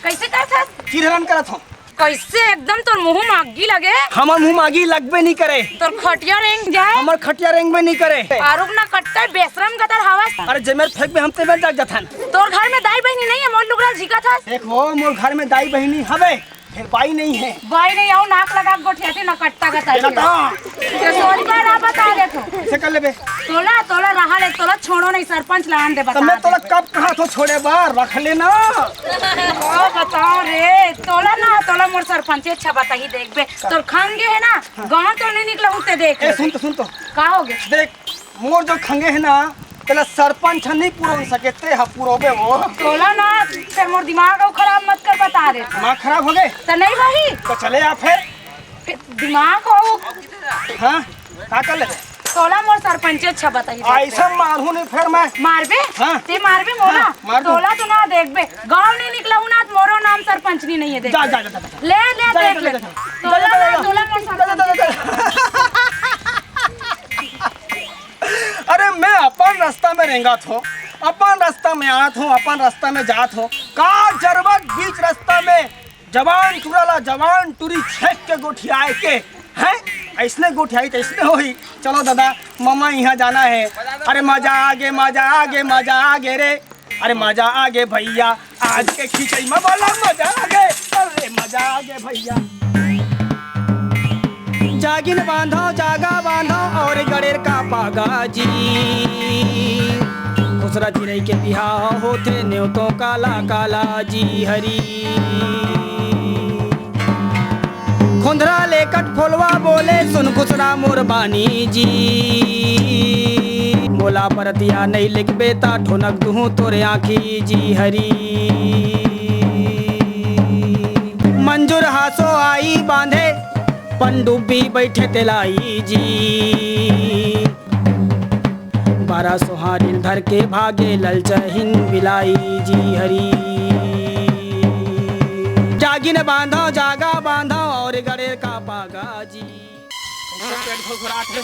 कैसे कर चीर हरण करत हूँ कैसे एकदम तोर मुंह मागी लगे हमार मुंह मागी लगबे नहीं करे तोर खटिया रेंग जाए हमार खटिया रेंग में नहीं करे आरुक ना कट्टा बेशरम गदर हवा अरे जमेर फेंक में हम ते जाग जाथन तोर घर में दाई बहनी नहीं है मोर लुगड़ा झिका था देख वो मोर घर में दाई बहनी हवे फिर बाई नहीं है बाई नहीं आओ नाक लगा गोठियाते ना कट्टा गता ये सोच बार आप बता दे तो से कर लेबे तोला रहा ले तोला छोड़ो नहीं सरपंच लान दे बता मैं तोला कब कहा तो छोड़े बार रख लेना ओ बताओ रे तोला मोर सरपंच अच्छा बता ही देख बे तोर खंगे है ना गांव तो नहीं निकला होते देख ए सुन तो का हो गया देख मोर जो खंगे है ना तेला सरपंच नहीं पूरा सके ते ह पूरोबे वो तोला ना फिर मोर दिमाग को खराब मत कर बता रे दिमाग खराब हो गए तो नहीं भाई तो चले आ फिर दिमाग को हाँ का कर ले तोला मोर सरपंच अच्छा बताइए ऐसा मारू नहीं फिर मैं मारबे हाँ? ते मारबे मोला हाँ, मार दूं। तोला तो ना देखबे गांव नहीं निकला हूं ना मोरो नाम सरपंच नहीं है देख जा ले देख ले तोला मोर सरपंच अरे मैं अपन रास्ता में रेंगात हूँ अपन रास्ता में आत हूँ अपन रास्ता में जात हूँ का जरूरत बीच रास्ता में जवान टुराला जवान टूरी छेक के गोठियाए के हैं ऐसने गोठियाई तो ऐसने होई चलो दादा मामा यहाँ जाना है अरे मजा आगे रे अरे मजा आगे भैया आज के खिंचाई में बोला मजा आगे अरे मजा आगे भैया जागिन बांधो जागा बांधो और गड़ेर का पागा जी खुसरा चिड़ै के बिहाव होते न्योतो काला काला जी हरी खुंदरा लेकट खोलवा बोले सुन खुसरा मोरबानी जी मोला परतिया नहीं लिख बेता ठोनक दूँ तोरे आँखी जी हरी मंजूर हासो आई बांधे पनडुब्बी बैठे तेलाई जी 12 सोहारिन धर के भागे ललचहिन बिलाई जी हरी जागिन बांधो जागा बांधो और गड़ेर का पागा जी पेट घुरघुराहट है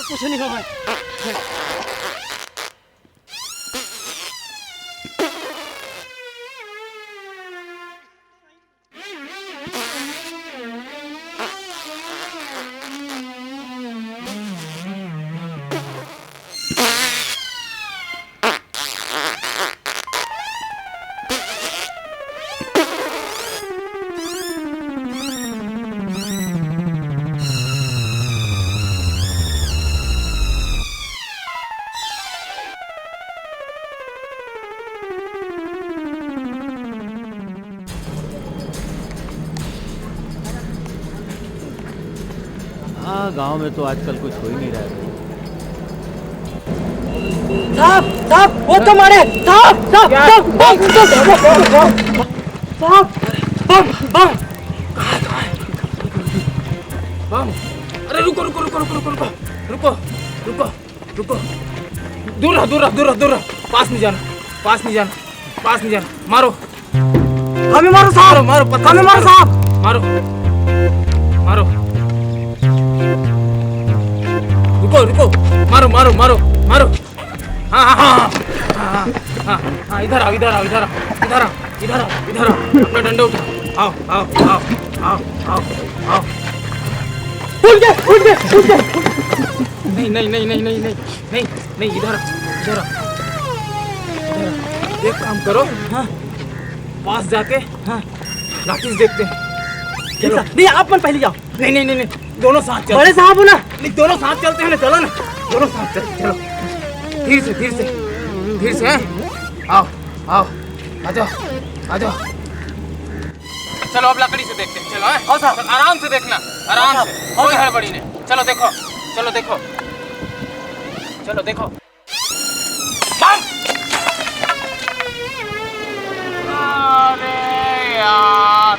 कुछ नहीं हो हाँ गांव में तो आजकल कुछ हो ही नहीं रहा है। साहब साहब वो तो मारे साहब साहब साहब साहब बम बम बम। अरे रुको रुको रुको रुको रुको रुको रुको रुको रुको दूर रहो दूर रहो दूर रहो दूर रहो पास नहीं जाना पास नहीं जाना पास नहीं जाना मारो हमें मारो साहब मारो हमें मारो साहब मारो मारो रुको रुको मारो मारो मारो मारो हाँ हाँ हाँ हाँ हाँ हाँ इधर आओ इधर आओ इधर आओ इधर आओ इधर आओ इधर आओ अपना डंडा उठाओ आओ आओ आओ आओ आओ आओ उठ गए उठ गए उठ गए नहीं नहीं नहीं नहीं नहीं नहीं नहीं नहीं इधर इधर एक काम करो हाँ पास जाके हाँ राकेश देखते हैं चलो नहीं आप मन पहले जाओ नहीं नहीं नहीं नहीं दोनों साथ चलो बड़े साहब हो ना नहीं दोनों साथ चलते हैं ना चलो ना दोनों साथ चलो चलो धीरे से धीरे से धीरे से आओ आओ आ जाओ आ जाओ चलो अब लकड़ी से देखते हैं चलो आराम से देखना आराम से कोई हड़बड़ी नहीं चलो देखो चलो देखो चलो देखो अरे यार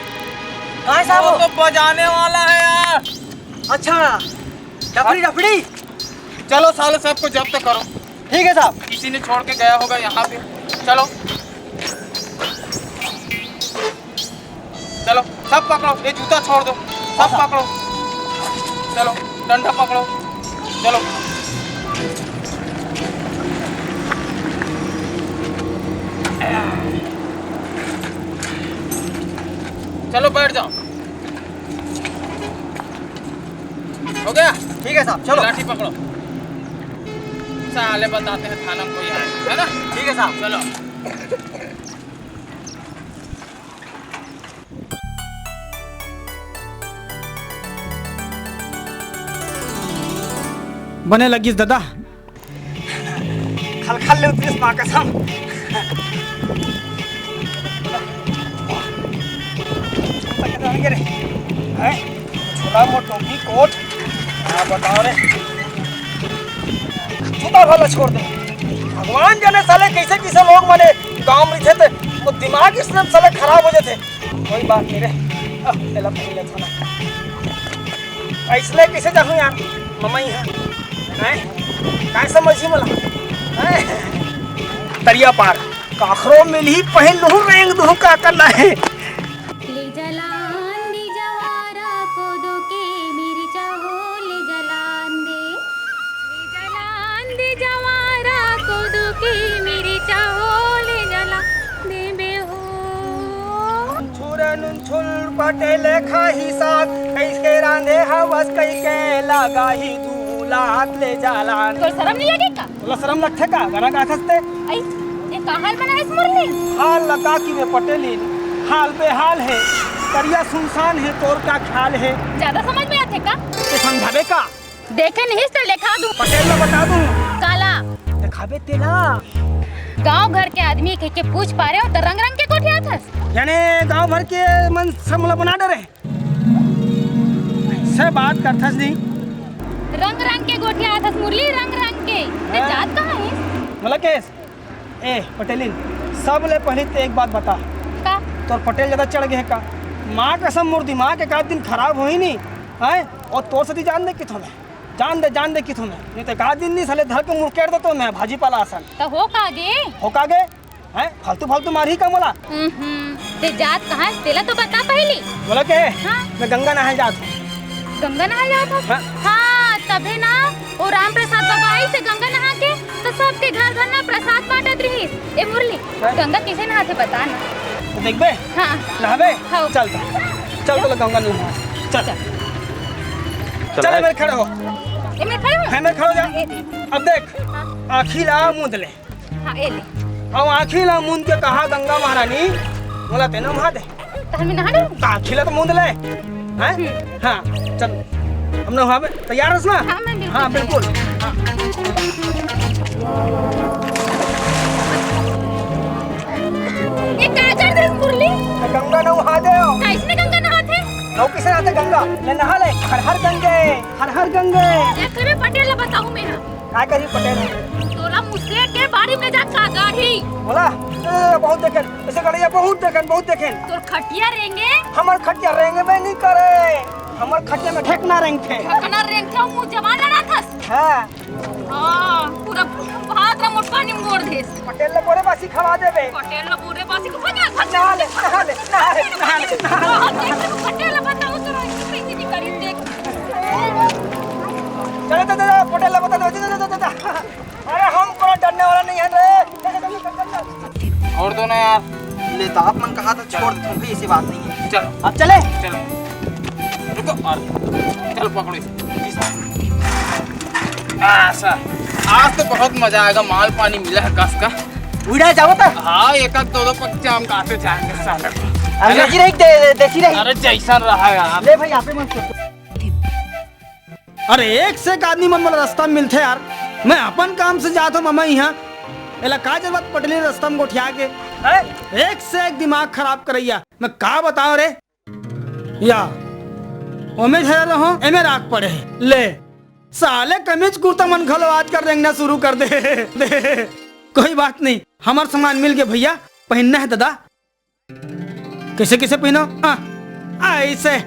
वो तो बजाने वाला है यार अच्छा डफड़ी डफड़ी चलो साले साहब को जब्त करो ठीक है साहब किसी ने छोड़ के गया होगा यहाँ पे चलो चलो सब पकड़ो ये जूता छोड़ दो सब पकड़ो चलो डंडा पकड़ो चलो चलो बैठ जाओ हो गया ठीक है साहब चलो लाठी पकड़ो साले बताते हैं थाना कोई है ना ठीक है साहब चलो बने लगी दादा खल खल ले उतरिस माँ कसम छोटा मोटो भी कोट बताओ रे छुपा भला छोड़ दे भगवान जाने साले कैसे कैसे लोग मने गांव में थे वो दिमाग इसमें साले खराब हो जाते कोई बात नहीं रे इसलिए कैसे जाऊँ यार मम्मा ही है काय समझी मला तरिया पार काखरो मिल ही पहन लूं रेंग दूं का करना है ले जलान दे जवारा को दो के मिर्चा हो ले जलान दे जवारा को दो के मिर्चा हो ले जला दे बे हो छुरन छुल पटेल खाही साथ कैसे रांधे हवस कई के लगा ही दूलात ले जलान तो शर्म नहीं लगी का तुला शर्म लगते का गरा का खसते आई ये का हाल बना इस मुरली हाल लगा कि वे पटेली हाल बेहाल है करिया सुनसान है तोर का ख्याल है ज्यादा समझ में आते का ते समझावे का देखे नहीं तो दिखा दूं पटेल में बता दूं काला दिखावे तेला गांव घर के आदमी के पूछ पा रहे हो तो रंग रंग के कोठिया था यानी गांव भर के मन समला बना डरे से बात करथस दी रंग रंग के गोठिया था मुरली रंग रंग के ते जात कहां है मतलब केस ए पटेलिन सब ले पहले तो एक बात बता का तो पटेल ज्यादा चढ़ गए का माँ कसम मोर दिमाग के का दिन खराब हो ही नहीं है और तोर सदी जान दे किथों में जान दे किथों में नहीं तो का दिन नहीं साले धर के मुंह केड़ दे तो मैं भाजी पाला आसन तो हो कागे हैं फालतू मार ही का मोला ते जात कहां तेला तो बता पहली बोला के हाँ? मैं गंगा नहाए जात गंगा नहा जात हाँ? हाँ तबे ना वो राम प्रसाद बाबा आई से गंगा नहा के तो सबके घर घर ना प्रसाद बांटत रही ए मुरली गंगा किसे नहाते बता ना तो देख बे हाँ नहाबे हाँ। चल तो गंगा नहा चल चल मैं खड़ा हो मैं खड़े हो मैं खड़ा हो जा अब देख आँखी ला मूंद ले हाँ ए ले अब आँखी ला मूंद के कहा गंगा महारानी बोला तेना नहा दे तो हम नहा ले आँखी ला तो मूंद ले हैं हाँ चल हम नहा तैयार हो ना हाँ मैं हाँ बिल्कुल हाँ। ये क्या कर रहे मुरली गंगा नहा दे कैसे गंगा नहाते नौ किसे नहाते गंगा ले नहा ले हर हर गंगे ये करे पटेल बताऊं मैं क्या करी पटेल तोला उसे के बाड़ी में जा का गाड़ी बोला बहुत देखें ऐसे गाड़िया बहुत देखें तोर खटिया रेंगे हमार खटिया रेंगे में नहीं करे हमार खटिया में ठेकना रेंग थे ठकना रेंग थे मुंह जवान लड़ा थस हां हां पूरा भात रा मोट पानी मोड़ देस पटेल ले बोरे बासी खवा देबे पटेल लो पूरे बासी को बना नहा ले पटेल बताओ तो कैसे नहीं करी देख चले पटेल ले बता दे अरे हम कोई डरने वाला नहीं है रे और दोनों यार ले तो आप मन कहा था छोड़ दे तुम भी ऐसी बात नहीं है चलो अब चले रुको और चल पकड़ो ऐसा आज तो बहुत मजा आएगा माल पानी मिला है कस का उड़ा जाओ तो हाँ एक दो पक्के हम काटे जाएंगे साले अंग्रेजी नहीं देखी रही अरे जैसा रहा यार ले भाई यहाँ पे मत अरे एक से एक आदमी मन वाला रास्ता में मिलते यार मैं अपन काम से जाता हूँ मामा यहाँ एला का जरूरत पटली रास्ता में गोठिया के एक से एक दिमाग खराब करैया मैं का बताऊं रे या ओमे धरे रहो एमे राख पड़े ले साले कमीज कुर्ता मन खलो आज कर रेंगना शुरू कर दे कोई बात नहीं हमार सामान मिल गया भैया पहनना है दादा कैसे कैसे पहनो ऐसे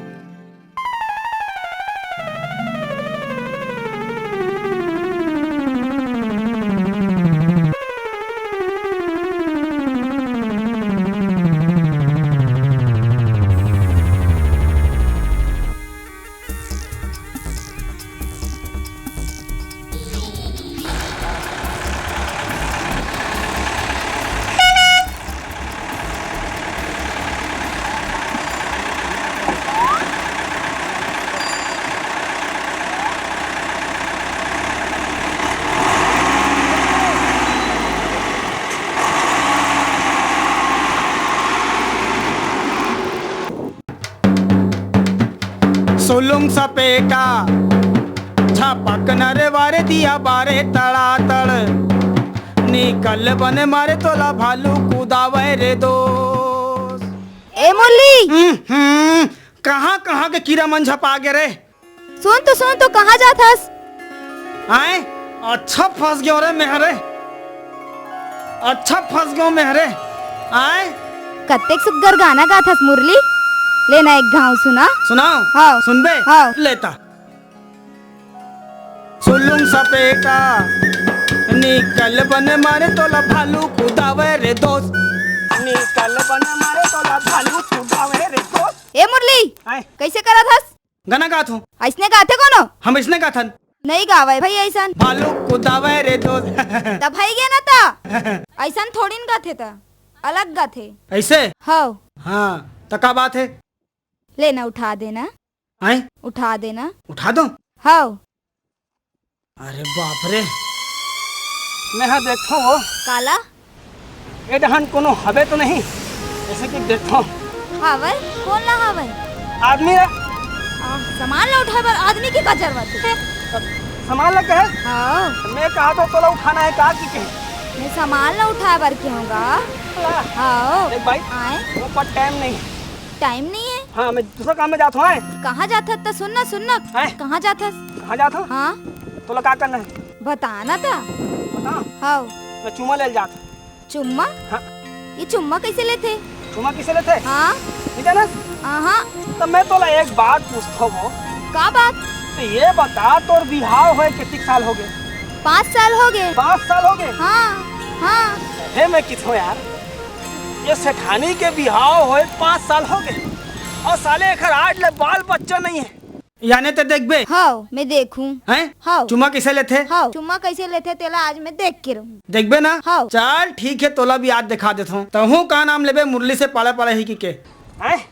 सोलुंग सपेटा छापा कनारे वारे दिया बारे तड़ा तड़ निकल बने मारे तोला भालू कूदावे रे दोस्त ए मुरली कहाँ कहाँ के कीड़ा मन झपा गे रे सुन तो कहाँ जाथस आए अच्छा फंस गयो रे मेहरे अच्छा फंस गयो मेहरे आए कत्तेक सुग्गर गाना गाथस मुरली लेना एक गाँव सुनाओ हाँ सुनबे हाँ लेता सुलुंग सपेटा निकल बने मारे तोला भालू कूदावे रे दोस्त निकल बने मारे तोला भालू कूदावे रे दोस्त ए मुरली कैसे करा थस गाना गात हूँ ऐसने गाथे कोनो हम इसने गाथन नहीं गावे भाई ऐसन भालू कूदावे रे दोस्त तब भाई गया ना ता ऐसन थोड़ी न गाथे ता अलग गाथे ऐसे हाँ तो क्या बात है लेना उठा देना आए उठा देना उठा दो हाँ अरे बाप रे मैं देखो काला ए डहन कोनो हवे तो नहीं ऐसे कि देखो हावे कौन ला हावे आदमी सामान ला उठा बर आदमी की का जरूरत है सामान ला कहे हाँ मैं कहा तो तोला उठाना है का की कहे मैं सामान ला उठा बर के होगा हाँ एक भाई आए वो पर टाइम नहीं टाइम नहीं है हाँ मैं दूसरा काम में जाता हूँ कहाँ जाता तो सुनना कहाँ जाता हाँ तोला क्या करना है बताना था बता हाँ मैं चुम्मा ले जाता चुम्मा हाँ ये चुम्मा कैसे लेते चुम्मा किसे लेते हाँ ठीक है ना हाँ तो मैं तोला एक बात पूछता हूँ का बात तो ये बता तोर बिहाव हुए कितने साल हो गए 5 साल हो गए 5 साल हो गए हाँ है मैं किथों यार ये सेठानी के बिहाव हुए 5 साल हो गए और साले एक आज ले बाल बच्चा नहीं है यानी तो देख बे हाँ मैं देखूं हैं हाँ चुम्मा कैसे लेते हाँ चुम्मा कैसे लेते तेला आज मैं देख के रहूं देख बे ना हाँ चल ठीक है तोला भी आज दिखा देता हूँ तो हूँ का नाम लेबे मुरली से पाले पाले ही की के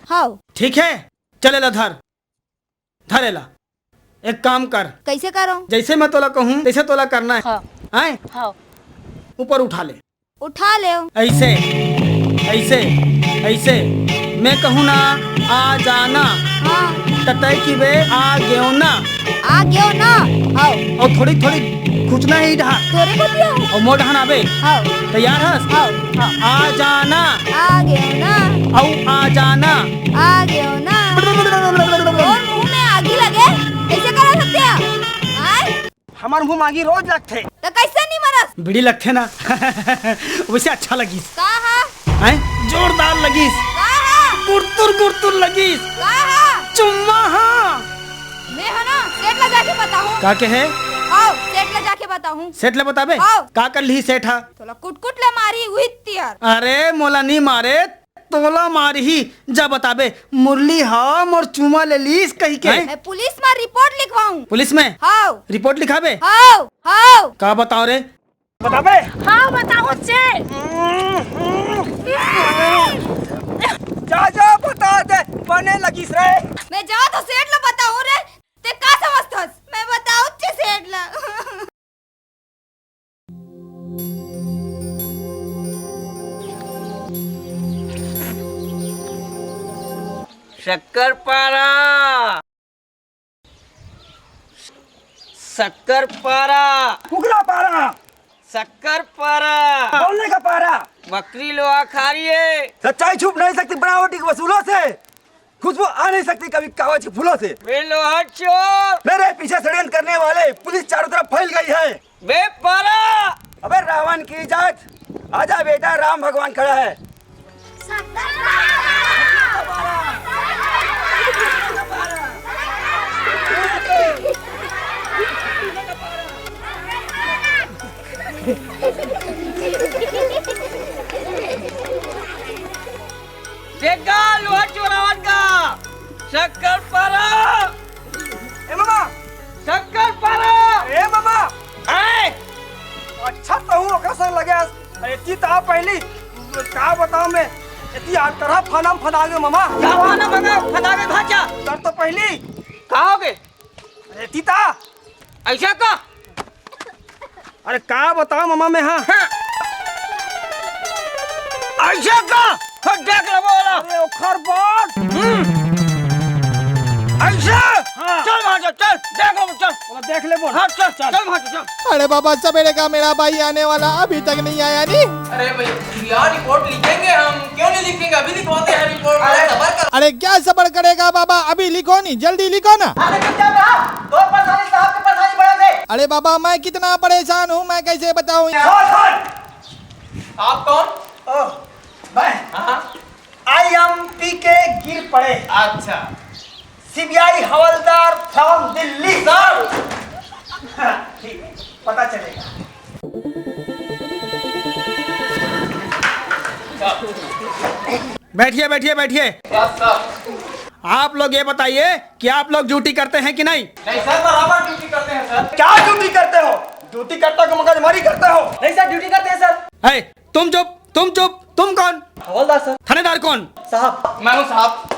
हाँ ठीक है चले ला धरे ला एक काम कर कैसे करो जैसे मैं तोला कहूँ जैसे तोला करना है हाँ ऊपर उठा ले ऐसे ऐसे ऐसे मैं कहूँ ना आ जाना हाँ तय की वे आ गयो ना हाँ और थोड़ी थोड़ी खुचना ही ढहा तोरे को दिया और मोड़ ढहाना बे हाँ तैयार हस हाँ आ जाना आ गयो ना और आ जाना आ गयो ना और मुंह में आगी लगे कैसे करा सकते हैं हमार मुंह मांगी रोज लगते तो कैसे नहीं मरस बीड़ी लगते ना वैसे अच्छा लगीस। हैं जोरदार लगीस। गुरतुर गुरतुर लगीस। चुम्मा हाँ मैं है ना सेठ लगा के बताऊं। का के है? आओ सेठ लगा के बताऊं। सेठ ले बताबे? का कर ली सेठा? तोला कुटकुट ले मारी हुई तियार। अरे मोला नहीं मारे तोला मारी ही। जा बताबे मुरली हम और चुमा ले लीस कही के। मैं पुलिस में रिपोर्ट लिखवाऊं। पुलिस में? हाँ। रिपोर्ट लिखाबे? हाँ हाँ। का बताओ रे? बताबे? हाँ बताओ से। जा जा बता दे बने लगीस रे। मैं जाओ तो सेठ ला बताऊं रे। ते का समझतस? मैं बताऊं चे सेठ ला। शक्कर पारा शक्कर पारा कुकरा पारा शक्कर पारा बोलने का पारा बकरी लोहा खा रही है। सच्चाई छुप नहीं सकती बनावटी के वसूलों से, खुशबू आ नहीं सकती कभी कागज के फूलों से। वे लोहा चोर मेरे पीछे षड्यंत्र करने वाले पुलिस चारों तरफ फैल गई है। बे पारा अबे रावण की जात, आजा बेटा राम भगवान खड़ा है। देखा लोहा चोरावन का शक्कर पारा। ए मामा शक्कर पारा। ए मामा आए अच्छा तो हूँ कसर लगे। अरे ती ता पहली का बताओ मैं इतनी आठ तरह फनाम फना गए मामा। क्या फना मंगा फना गए भाचा तर तो पहली कहाँ हो गए? अरे तीता ऐसा का? अरे का बताओ मामा मैं। हाँ ऐसा का? देख लो बोला। अरे ओखर बात ऐसा चल वहाँ चल देखो चल देख ले बोल। हाँ चल चल वहाँ चल। अरे बाबा सवेरे का मेरा भाई आने वाला अभी तक नहीं आया नहीं। अरे भाई यार रिपोर्ट लिखेंगे हम, क्यों नहीं लिखेंगे? अभी लिखवाते हैं रिपोर्ट। अरे क्या सबर करेगा बाबा, अभी लिखो नहीं, जल्दी लिखो ना। अरे बाबा मैं कितना परेशान हूँ, मैं कैसे बताऊँ? आप कौन? IMP के गिर पड़े। अच्छा CBI havildar from Delhi sir. ठीक है पता चलेगा। बैठिए बैठिए बैठिए। आप लोग ये बताइए कि आप लोग ड्यूटी करते हैं कि नहीं? नहीं सर बराबर ड्यूटी करते हैं सर। क्या ड्यूटी करते हो? ड्यूटी करता को मगजमारी करते हो? नहीं सर ड्यूटी करते हैं सर। है तुम चुप तुम चुप। तुम कौन? हवलदार सर। थानेदार कौन? साहब मैं हूँ साहब।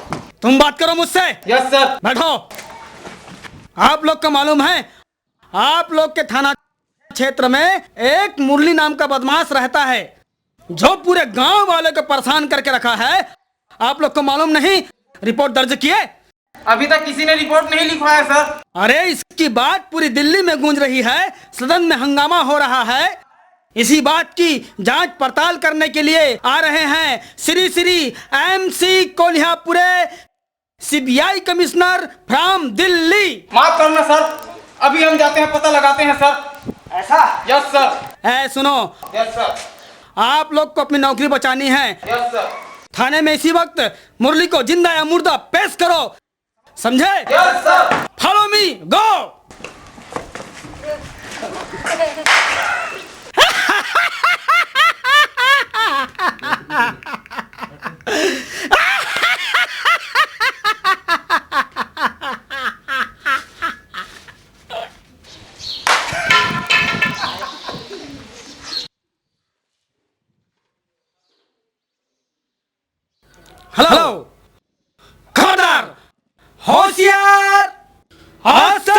तुम बात करो मुझसे। Yes sir. बैठो। आप लोग को मालूम है आप लोग के थाना क्षेत्र में एक मुरली नाम का बदमाश रहता है जो पूरे गांव वाले को परेशान करके रखा है। आप लोग को मालूम नहीं? रिपोर्ट दर्ज किए? अभी तक किसी ने रिपोर्ट नहीं लिखवाया सर। अरे इसकी बात पूरी दिल्ली में गूंज रही है, सदन में हंगामा हो रहा है। इसी बात की जांच पड़ताल करने के लिए आ रहे हैं Shri Shri MC Kolhapure CBI commissioner from Delhi. माफ करना सर, अभी हम जाते हैं पता लगाते हैं सर। ऐसा? Yes sir. सुनो। Yes sir. आप लोग को अपनी नौकरी बचानी है। Yes sir. थाने में इसी वक्त मुरली को जिंदा या मुर्दा पेश करो, समझे? Yes sir. फॉलो मी, गो। हेलो खबरदार, होशियार। आज से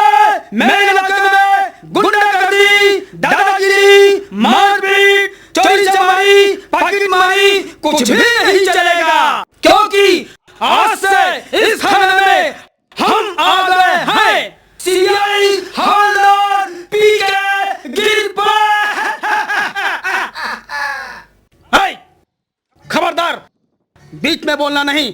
मेरे इलाके में गुंडागर्दी, दादागिरी, मारपीट, चोरी चमारी, पॉकेटमारी कुछ भी नहीं चलेगा, क्योंकि आज से इस थाने में हम आ गए हैं। CBI हवलदार PK गिर पड़े। खबरदार, बीच में बोलना नहीं,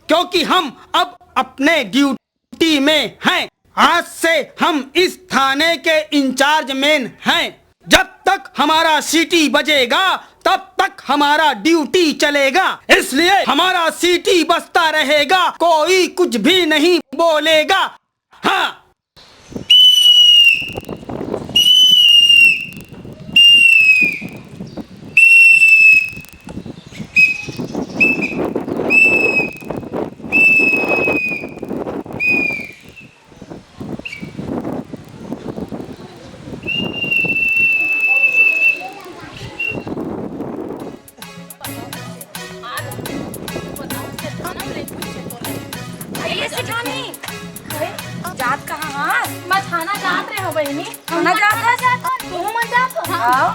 क्योंकि हम अब अपने ड्यूटी में हैं। आज से हम इस थाने के इंचार्ज मैन हैं। जब तक तक हमारा सीटी बजेगा तब तक हमारा ड्यूटी चलेगा, इसलिए हमारा सीटी बजता रहेगा, कोई कुछ भी नहीं बोलेगा। हाँ। जात कहाँ हाँ? मैं थाना जात रहे हो बहनी। थाना जात तू मन जात हाँ।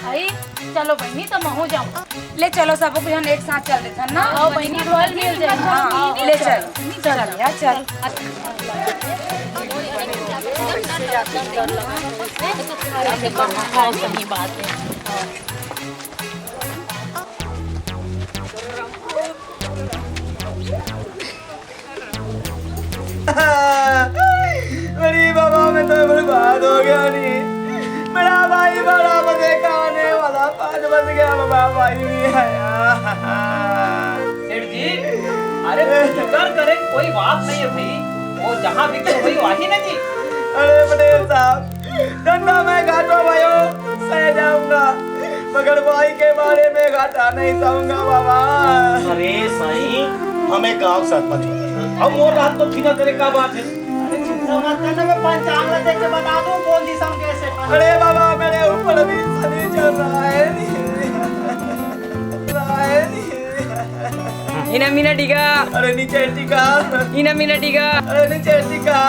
आई चलो बहनी तो मैं हो जाऊँ। ले चलो सब हम एक साथ चल देते हैं ना। आओ बहनी रोल मिल जाए। हाँ ले चल चल यार चल। सही बात है। मेरी बाबा में तो बर्बाद हो गया नहीं। मेरा भाई बड़ा बजे का आने वाला 5 बज गया, बाबा भाई नहीं आया। सेठ जी अरे फिक्र करे कोई बात नहीं है भाई, वो जहाँ बिके वही वही ना जी। अरे पटेल साहब धंधा में घाटा भाइयों सह जाऊंगा, मगर भाई के बारे में घाटा नहीं सहूंगा बाबा। अरे सही हमें गांव सरपंच अब वो रात तो फिर तेरे का बात है। अरे चिंता मत करना, मैं पंचांग देख के बता दूं कौन सी सम कैसे। अरे बाबा मेरे ऊपर भी शनि चल रहा है। इना मीना टिका। अरे नीचे टिका। इना मीना टिका। अरे नीचे टिका।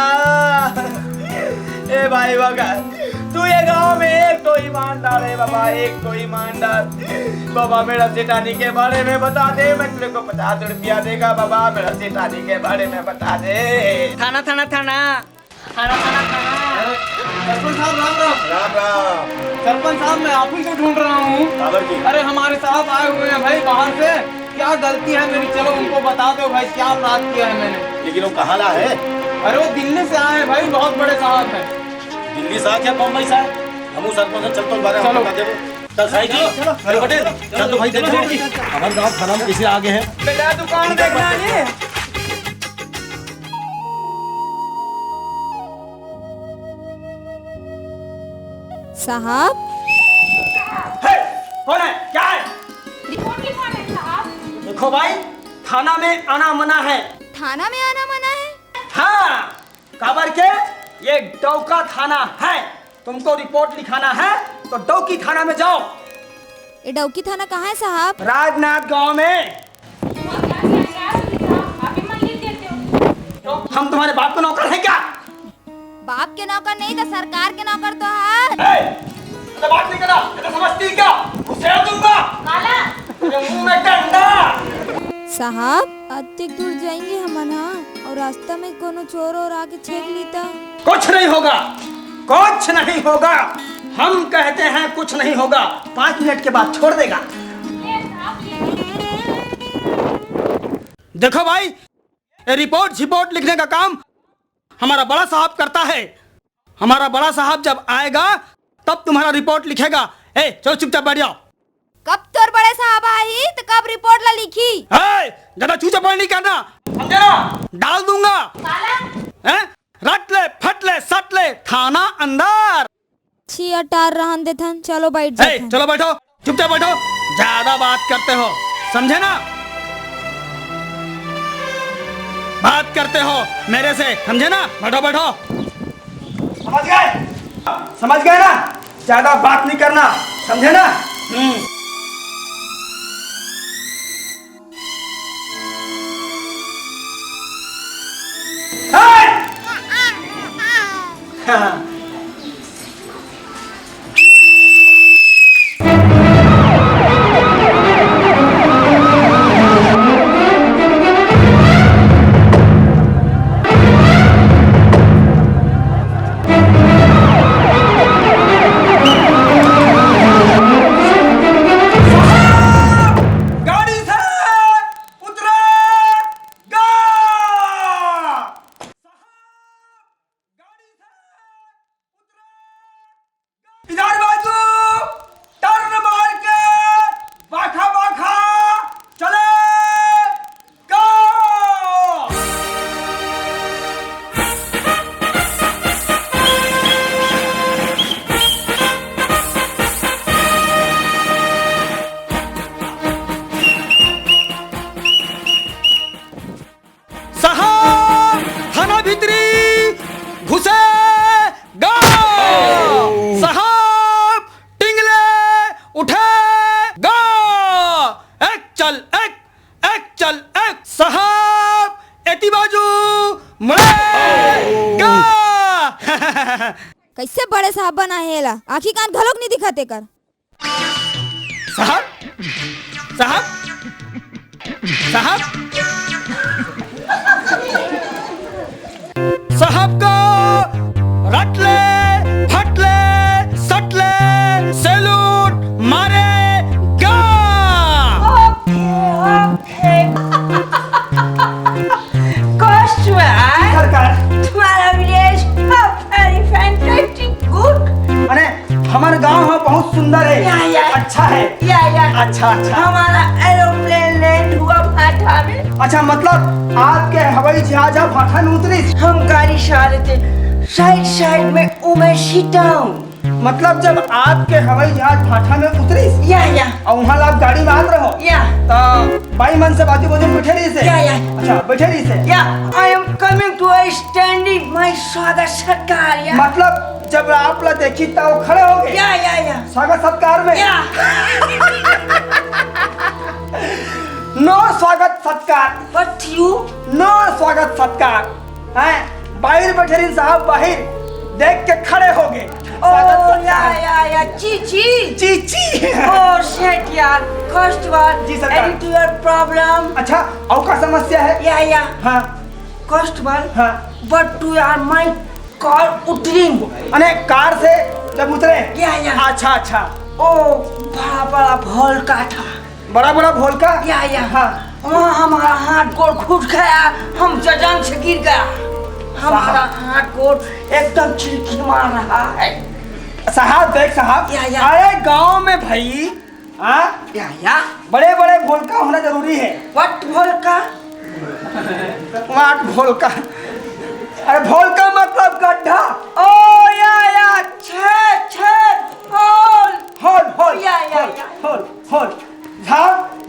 ए भाई बगा तू ये गांव में एक तो ईमानदार है बाबा, एक तो ईमानदार। बाबा मेरा सेठानी के बारे में बता दे, मैं तेरे को 50 रुपया देगा बाबा। मेरा सेठानी के बारे में बता दे। थाना थाना थाना थाना थाना थाना। सरपंच साहब राम राम। राम राम। सरपंच साहब मैं आप ही को ढूंढ रहा हूँ। अरे हमारे साहब आए हुए हैं भाई बाहर से, क्या गलती है मेरी, चलो उनको बता दो भाई क्या अपराध किया है मैंने। लेकिन वो कहाँ ला है? अरे वो दिल्ली से आए हैं भाई, बहुत बड़े साहब हैं। दिल्ली साहब या बम्बई साहब? हम सरपंच चल तो बारे चलो चल साई जी अरे पटेल चल तो भाई देखो हमारे गांव थाना में किसी आगे हैं। बेटा दुकान देखना नहीं। साहब कौन है, क्या है? रिपोर्ट लिखवा रहे हैं साहब। देखो भाई थाना में आना मना है। थाना में आना मना है? हाँ काबर के ये डौका थाना है, तुमको रिपोर्ट लिखाना है तो डौकी थाना में जाओ। ये डौकी थाना कहाँ है साहब? राजनाथ गांव में। हम तुम्हारे बाप के नौकर हैं क्या? बाप के नौकर नहीं तो सरकार के नौकर तो है। तो बात नहीं करना, ये तो समझती क्या? उसे दूंगा। काला मुंह में डंडा। साहब अधिक दूर जाएंगे हम ना, और रास्ता में कोनो चोर और आके छेड़ लेता। कुछ नहीं होगा, कुछ नहीं होगा। हम कहते हैं कुछ नहीं होगा, 5 मिनट के बाद छोड़ देगा। देखो भाई रिपोर्ट लिखने का काम हमारा बड़ा साहब करता है। हमारा बड़ा साहब जब आएगा तब तुम्हारा रिपोर्ट लिखेगा। ए चलो चुपचाप बैठ जाओ। कब तोर बड़े साहब आई तो कब रिपोर्ट ला लिखी? ज्यादा चूचा पढ़ नहीं करना, समझे ना? डाल दूंगा। रट ले फट ले सट ले, थाना अंदर। छी अटार रहन दे थन, चलो बैठ जाओ। चलो बैठो, चुपचाप बैठो, ज्यादा बात करते हो, समझे ना? बात करते हो मेरे से, समझे ना? बैठो बैठो। समझ गए ना? ज्यादा बात नहीं करना, समझे ना? हाँ। कैसे बड़े साहब बना हेला आखी कान घलोक नहीं दिखाते कर। साहब साहब साहब साहब को रटले फटले सटले सैल्यूट मारेगा। तुम्हारा विलेज वेरी फैंटास्टिक गुड। अरे हमारा गांव है बहुत सुंदर है। अच्छा है। अच्छा अच्छा। हमारा एरोप्लेन लैंड हुआ भाटा में। अच्छा मतलब आपके हवाई जहाज भाटा में उतरी? हम गाड़ी से आ रहे थे साइड में उमेशी टाउन। मतलब जब आपके हवाई जहाज भाटा में उतरी और वहाँ आप गाड़ी में आते रहो तो बाई मन से बाजू बाजू बैठे रही से? अच्छा बैठे रही से? I am coming to standing my स्वागत सत्कार। मतलब जब आप ला देखी तो खड़े हो गए स्वागत सत्कार में? नो स्वागत सत्कार। But you? नो स्वागत सत्कार हैं? बाहर बैठे रही साहब, बाहर देख के खड़े हो गए। चीची। Oh shit यार, first one. जी सरकार। Any to your problem? अच्छा और क्या समस्या है? हाँ। First one. हाँ। But to your mind car उतरी। अने कार से जब उतरे? अच्छा अच्छा। ओ बड़ा भोलका था। बड़ा भोलका? हाँ। वहाँ हमारा हाथ गोड़ घुट गया, हम जजान से गिर गया। हमारा हाथ गोड़ एकदम चिलकी मार रहा है। साहब देख साहब, अरे गांव में भाई बड़े भोलका होना जरूरी है। व्हाट भोलका? व्हाट भोलका? अरे भोलका मतलब गड्ढा। ओ छेद होल।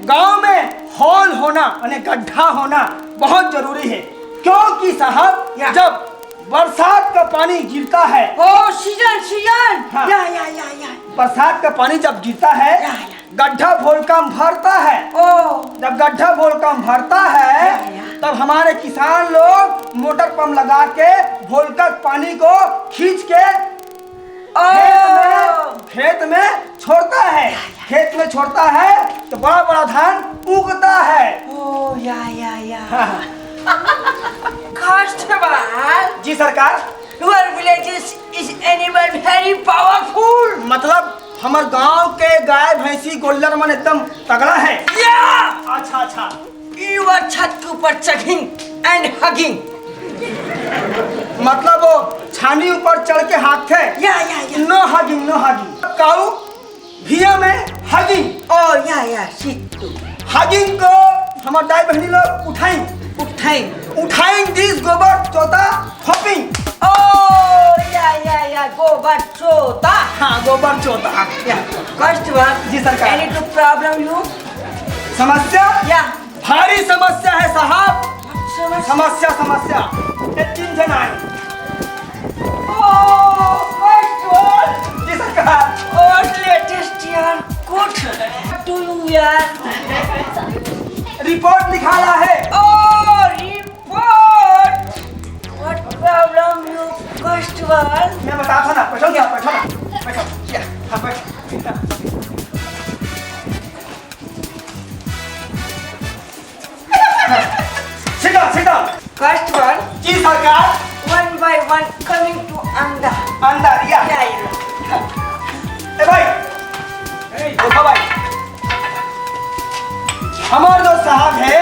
गांव में होल होना यानी गड्ढा होना बहुत जरूरी है, क्योंकि साहब जब बरसात का पानी गिरता है। सीजन। बरसात का पानी जब गिरता है गड्ढा भोलका भरता है। जब गड्ढा भोलका भरता है तब हमारे किसान लोग मोटर पंप लगा के भोलका पानी को खींच के खेत में छोड़ता है। खेत में छोड़ता है तो बड़ा धान उगता है। जी सरकार। Your village is animal very powerful. मतलब हमारे गांव के गाय भैंसी गोल्लर मन एकदम तगड़ा है। अच्छा। You are छत के ऊपर चढ़िंग and hugging. मतलब वो छानी ऊपर चढ़ के हाँकते? No hugging. काऊ भिया में हगिंग। हगिंग को हमारे दाई बहनी लोग उठाएं दिस गोबर चोता फपिंग। गोबर चोता। हाँ गोबर चोता। First one. जी सरकार। Any to problem you? समस्या? भारी समस्या है साहब। समस्या ये 3 जन आए। First one. जी सरकार। Latest year good to you यार। रिपोर्ट निकाला है। Report. What problem you first one? मैं बताता ना, बैठो। हाँ बैठो। Sit down. First one. जी सरकार। One by one coming to अंदर। ए भाई, देखो भाई, हमारे जो साहब है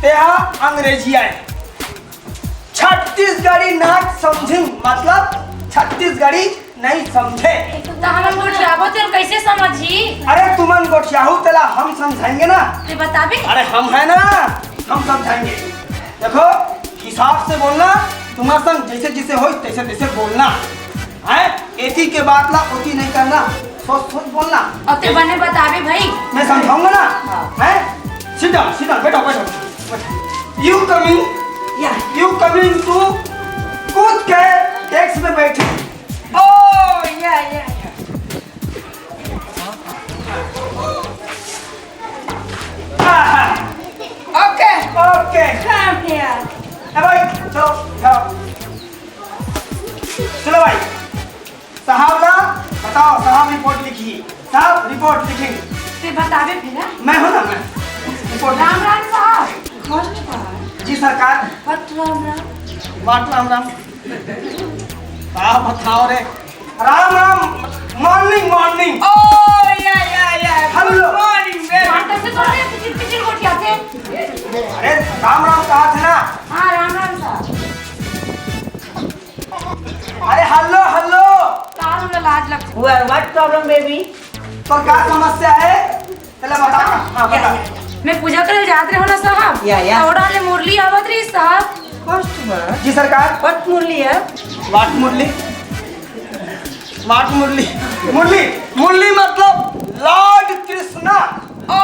तेहा अंग्रेजी आए, छत्तीसगढ़ी नाच समझी, मतलब छत्तीसगढ़ी नहीं समझे तो हमन गोठियाबो तेल कैसे समझी? अरे तुमन गोठियाहू तेला हम समझाएंगे ना। ते बताबे? अरे हम है ना, हम समझाएंगे। देखो हिसाब से बोलना, तुम्हारे संग जैसे जैसे हो तैसे बोलना है। एक ही के बात ला ओती नहीं करना, सोच बोलना। अब ते बने बताबे भाई। मैं समझाऊंगा ना। हैं? Sit down, बैठो। You coming to कूद के डेस्क में बैठो। Okay. Come here. भाई चलो भाई रिपोर्ट लिखेंगे। फिर बतावे फिर हाँ? मैं हूँ ना, मैं रिपोर्ट। राम राम साहब। जी सरकार। राम राम। वाट राम राम। आप बताओ रे। राम राम। Morning morning. या हेलो मॉर्निंग बेबी। से थोड़े पिचिर पिचिर गोटिया थे। अरे राम राम कहा थे ना। हाँ राम राम साहब। अरे हेलो हेलो। तारू लाज लग। What problem baby? तो क्या समस्या है? चलो बता। हाँ बता। मैं पूजा करे जात रहे हो ना साहब। या। थोड़ा ले मुरली आवत रही साहब। जी सरकार। व्हाट मुरली है? वाट मुरली। वाट मुरली। मुरली मुरली मतलब लॉर्ड कृष्णा। ओ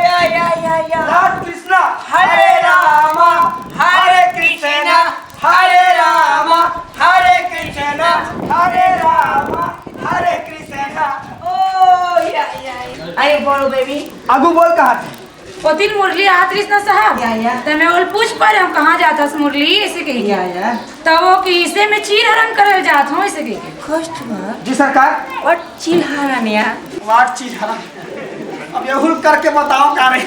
या। लॉर्ड कृष्णा। हरे रामा हरे कृष्णा हरे रामा हरे कृष्णा हरे रामा हरे कृष्णा। ओ या। अरे बोलो बेबी। आगू बोल कहा थे? वो दिन मुरली आत रही ना साहब। या। तो मैं बोल पूछ पर हम कहाँ जाता था मुरली ऐसे कही। या। तो वो किसे में चीर हरण करे जात हूँ ऐसे कही। जी सरकार। व्हाट चीर हरण यार? वाट चीज हरण। अब ये करके बताओ का रे।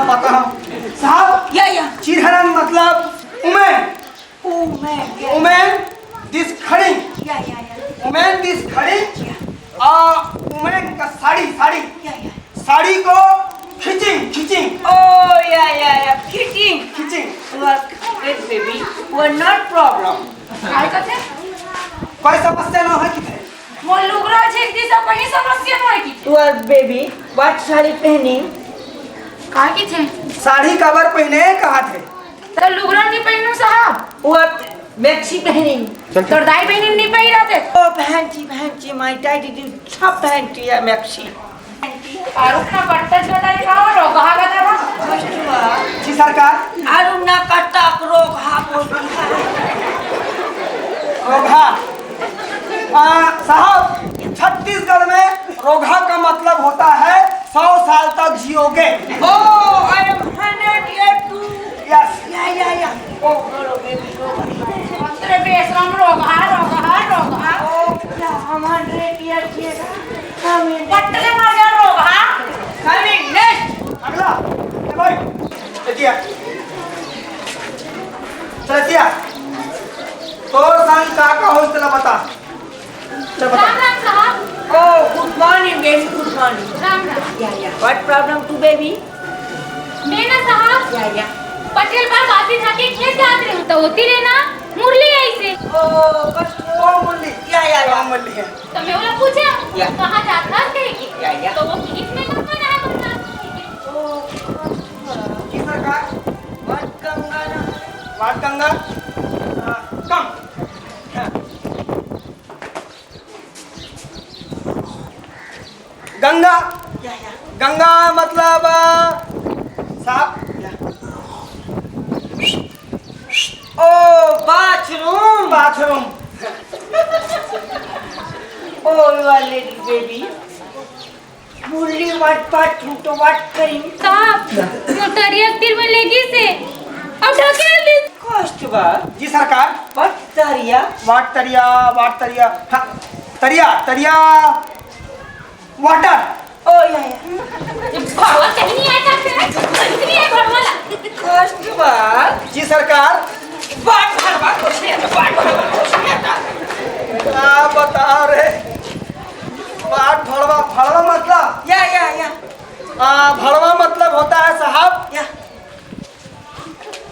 बताओ साहब। या। चीरहरण मतलब उमेन दिस खड़ी। या। उमेन दिस खड़ी। उमेन का साड़ी साड़ी को खींचिंग। ओ या खींचिंग। Wait baby, we're not problem. काय कहते? कोई समस्या न है किथे? मोर लुगड़ा छेक दी सब कहीं समस्या न है की। तू बेबी, व्हाट साड़ी पहनी? काय की थे? साड़ी कवर पहने कहा थे? तो लुगड़ा नहीं पहनू साहब। वो मैक्सी पहनी। तो दाई पहनी नहीं पहन रहे थे। ओ पहनती माय डैडी सब पहनती है मैक्सी। आरुप ना कट्टा छोटा दिखाओ रोगा बताओ। जी सरकार। आरुप ना कट्टा रोगा बोलती है। रोगा। साहब छत्तीसगढ़ में रोगा का मतलब होता है 100 साल तक जियोगे। Oh I am 100 years to yes या ओ बोलो बेबी रोगा अंतरे बेसरम रोगा ओ क्या हम 100 years के हमें पटले मार जा रोगा कमिंग नेक्स्ट अगला ए भाई देखिए चलिए तोर संग का हो चला बता। राम राम साहब। Oh good morning baby good morning. Ram Ram. या व्हाट प्रॉब्लम टू बेबी? मैं ना साहब या पटेल बार बाती था कि खेत जात रहे तो होती रहे ना मुरली ऐसे। ओ मुरली या मुरली है। तो मैं बोला पूछा कहाँ जाता है कहेगी। या तो वो इसमें कौन है बता। ओ की सरकार। वाट गंगा कम। गंगा मतलब साहब। Oh bathroom. Oh you are lady baby Murli what bathroom तो व्हाट करी साहब मोटरिया तीर में लेगी से अब ढकेल दी। कष्ट बात। जी सरकार। व्हाट तरिया? वाट तरिया हाँ तरिया वाटर। ओ या भगवान कहीं नहीं आता है कहीं है भगवान। कष्ट बात। जी सरकार। बाट कुछ नहीं आता। आप बताओ रे। वाट भड़वा मतलब या भड़वा मतलब होता है साहब या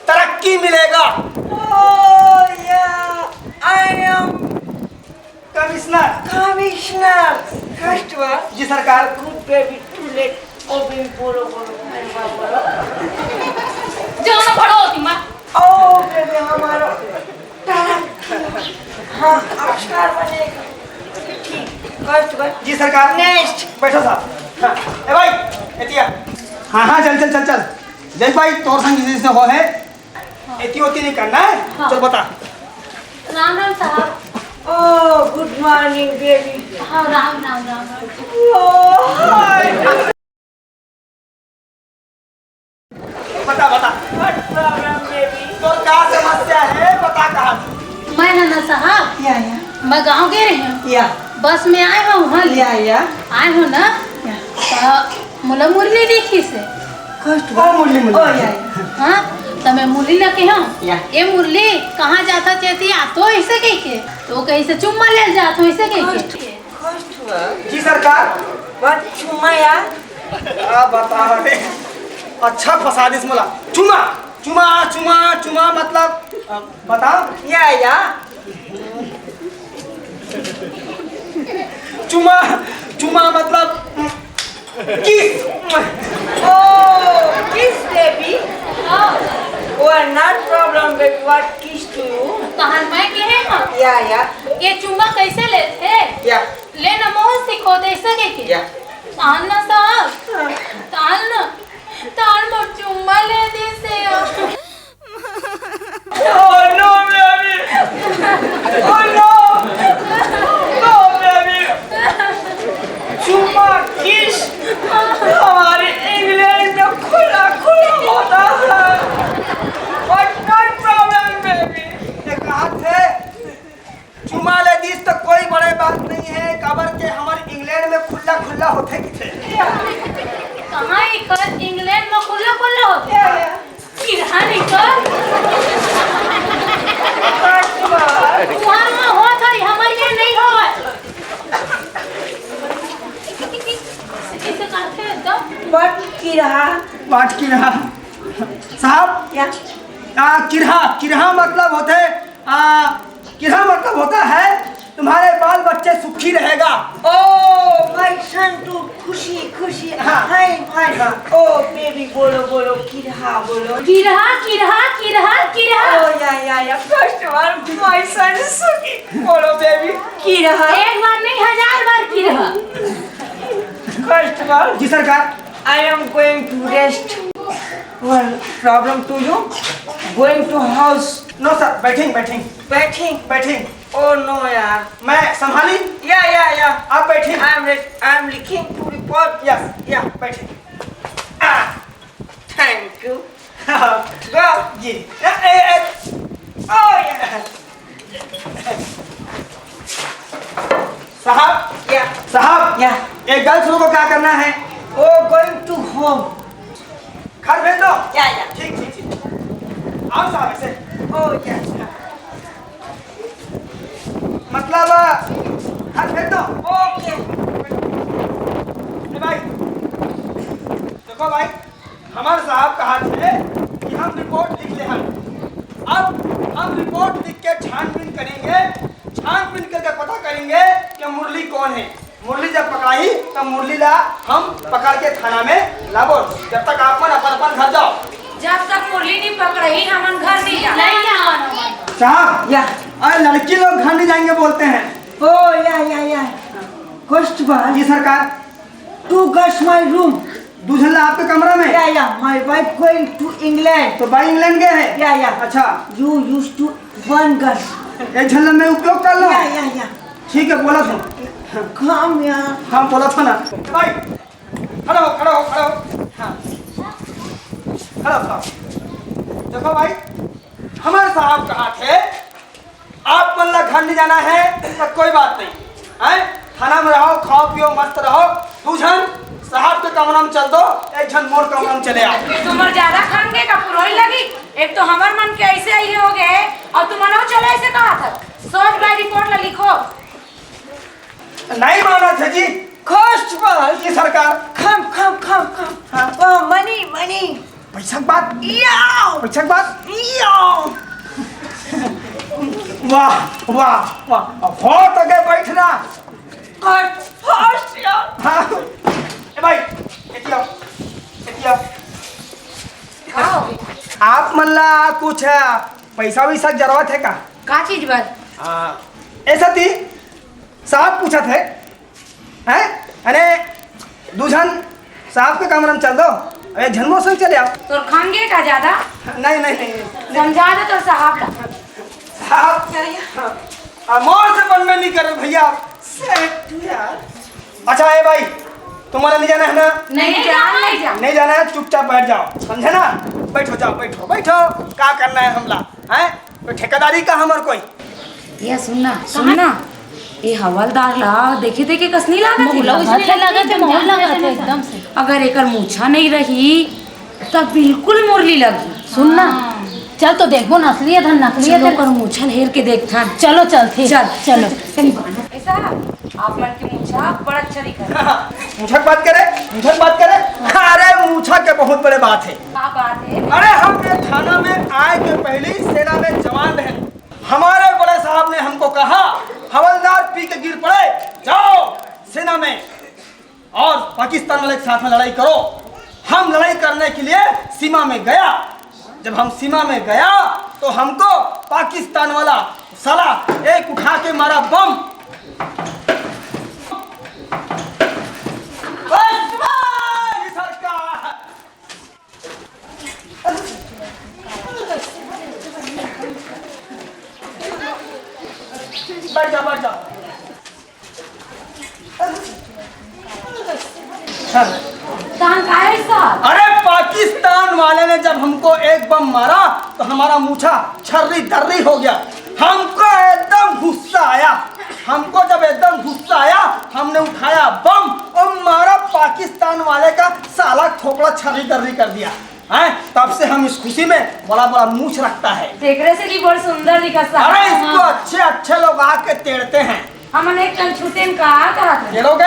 तरक्की मिलेगा। ओ या आई एम कमिश्नर। कष्ट बात। जी सरकार। Good baby too late oh baby बोलो मेरे बाप बोलो जो ना पढ़ो होती माँ। ओ बेबी हमारा हाँ अक्षर बनेगा ठीक। कष्ट बात। जी सरकार। नेक्स्ट बैठो साहब। हाँ ए भाई एतिया हाँ चल जय भाई तोर संग जिसे हो है एती होती नहीं करना है। हाँ। चल बता। राम राम साहब। Oh good morning baby. हाँ राम राम। बता व्हाट प्रॉब्लम बेबी? तो क्या समस्या है बता कहा। मैं ना साहब या मैं गांव गए रही हूँ या बस में आए हूँ हाँ या आए हो ना तो मुला मुरली देखी से ओ मुरली मुरली हाँ तमे मुरली लगे हो ये मुरली कहाँ जाता चाहती है तो ऐसे कह के तो कहीं से चुम्मा ले जाता ऐसे कह के जी सरकार What cuma ya? बता रे अच्छा फसा दिस मोला चुमा चुमा चुमा चुमा मतलब बताओ Ya. चुमा चुमा मतलब किस Oh, kiss baby. Oh, not problem baby. What kiss to you? कहां मैं के है हम Ya. ये चुम्मा कैसे लेते Ya. ले ना मोह सिखो दे सके के Ya. तान ना साहब तान मोर चुम्मा ले दे से Oh no baby oh no no baby चुमा किस हमारे इंग्लैंड में खुला खुला होता है What not problem baby ये कहा थे चुमा ले दिस तो कोई बड़े बात नहीं है खबर के हमारे इंग्लैंड में खुला खुला होते की थे कहां इकर इंग्लैंड में खुला खुला होते किधर निकल वहां हो था हमारे यहाँ नहीं हो इसे करते हैं तो What kira? बात की रहा साहब Ya. किरहा किरहा मतलब होते किरहा मतलब होता है तुम्हारे बाल बच्चे सुखी रहेगा Oh, my son too खुशी हाय Oh, baby बोलो kira बोलो. किरहा Oh, ya. First of all, my son is suki. बोलो baby. Kira. एक बार नहीं 1000 बार किरहा First of all, जी सरकार I am going to rest. Well, problem to you? Going to house. No sir बैठेंगे Waiting. Oh no, यार. मैं संभाली Yeah. आप बैठें I am looking to report. Yes बैठें Thank you. go जी oh yeah साहब Yeah. एक गर्ल्स को क्या करना है Oh, going to home. घर भेज दो Yeah. ठीक आओ साहब ऐसे Oh, yes. मतलब घर भेज दो Okay. भाई देखो भाई हमारे साहब कहा थे कि हम रिपोर्ट लिख ले अब हम रिपोर्ट लिख के छानबीन करके पता करेंगे कि मुरली कौन है मुरली जब पकड़ाई तब मुरली ला हम पकड़ के थाना में लाबो जब तक आप अपन घर जाओ जब तक मुरली नहीं पकड़े हम घर नहीं जाएंगे साहब अरे लड़की लोग घर नहीं जाएंगे बोलते हैं Oh, yeah. First of all, जी सरकार 2 girls my room. दूल्हा आपके कमरा में Yeah. My wife going to England. तो भाई इंग्लैंड गए हैं Yeah. अच्छा You used to 1 girl. एक झल्ला में उपयोग कर लो Yeah. ठीक है बोला था Come here. हाँ बोला था ना भाई खड़ा हो हाँ खड़ा था देखो भाई हमारे साहब कहा थे आप मतलब घर नहीं जाना है तो कोई बात नहीं है थाना में रहो खाओ पियो मस्त रहो तू झन साहब के कमरा में चल दो एक झन मोर कमरा में चले आओ तुम्हार ज्यादा खानगे का पुरोई लगी एक तो हमार मन के ऐसे ही हो गए और तुम मनो चले ऐसे कहा था सोच बाय रिपोर्ट ला लिखो नहीं माना थे जी First of all, ये सरकार come. Oh, money. पैसा की बात Yeah. पैसा की बात Yeah. वाह बहुत आगे बैठना First, yeah. हाँ ए भाई एतिया आप मल्ला कुछ पैसा वैसा जरूरत है का चीज बात ऐसा थी साहब पूछा थे हैं अरे दूजन साहब के कमरे में चल दो अरे झनमो संग चले आओ तो खानगे का ज्यादा नहीं समझा दे तो साहब ला साहब मोर से बनने नहीं करे भैया अच्छा है भाई तुम्हारा नहीं जाना है ना नहीं जाना है चुपचाप बैठ जाओ समझे ना बैठो क्या करना है हमला हैं तो ठेकेदारी का हमार कोई ये सुनना ये हवलदार ला देखे देखे कसनी लागत एकदम से। अगर एकर मूछा नहीं रही तब बिल्कुल मुरली लगी। सुनना चल तो देखबो नकली है धन नकली है कर मूछा हेर के देखता। चलो चलते चलो ऐसा आप मन की मूछा बड़ा अच्छा दिखा। मूछा की बात करे अरे मूछा के बहुत बड़े बात है। क्या बात है? अरे हम ये थाना में आए के पहले ही सेना में जवान रहे। हमारे बड़े साहब ने हमको कहा हवलदार पी के गिर पड़े, जाओ सेना में और पाकिस्तान वाले के साथ में लड़ाई करो। हम लड़ाई करने के लिए सीमा में गया। जब हम सीमा में गया तो हमको पाकिस्तान वाला साला एक उठा के मारा बम। बैठ जा। अरे पाकिस्तान वाले ने जब हमको एक बम मारा तो हमारा मूछा छर्री दर्री हो गया। हमको एकदम गुस्सा आया। जब एकदम गुस्सा आया हमने उठाया बम और मारा पाकिस्तान वाले का साला खोपड़ा छर्री दर्री कर दिया है। तब से हम इस खुशी में बड़ा बड़ा मूछ रखता है। देखने से भी बहुत सुंदर दिखा। अरे इसको अच्छे लोग आके तेड़ते हैं। हमने एक कल छूते में कहा ये लोग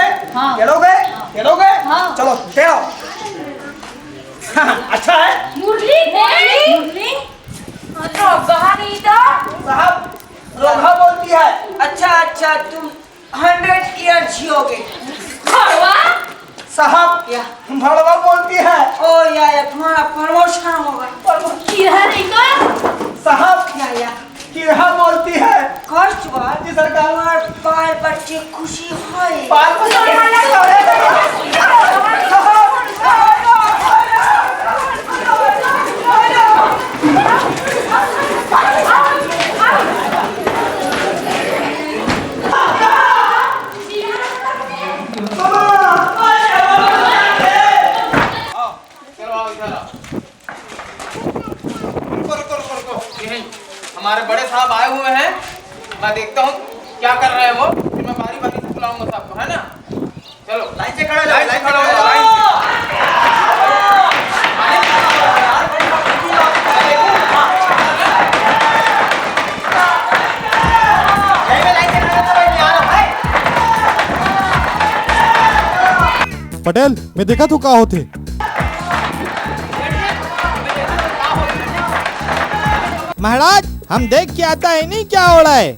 चलो तेड़ो। अच्छा है मुरली साहब रोगा बोलती है। अच्छा तुम 100 ईयर जियोगे। साहब भड़वा बोलती है। ओ या तुम्हारा प्रमोशन होगा। साहब किरहा बोलती है। कष्ट बात जी सरकार बाल बच्चे खुशी है। हमारे बड़े साहब आए हुए हैं। मैं देखता हूँ क्या कर रहे हैं वो, फिर मैं बारी बारी से बुलाऊंगा सबको, है ना। चलो लाइन से खड़े हो जाओ। पटेल मैं देखा तो का होते। महाराज हम देख के आता है नहीं क्या हो रहा है।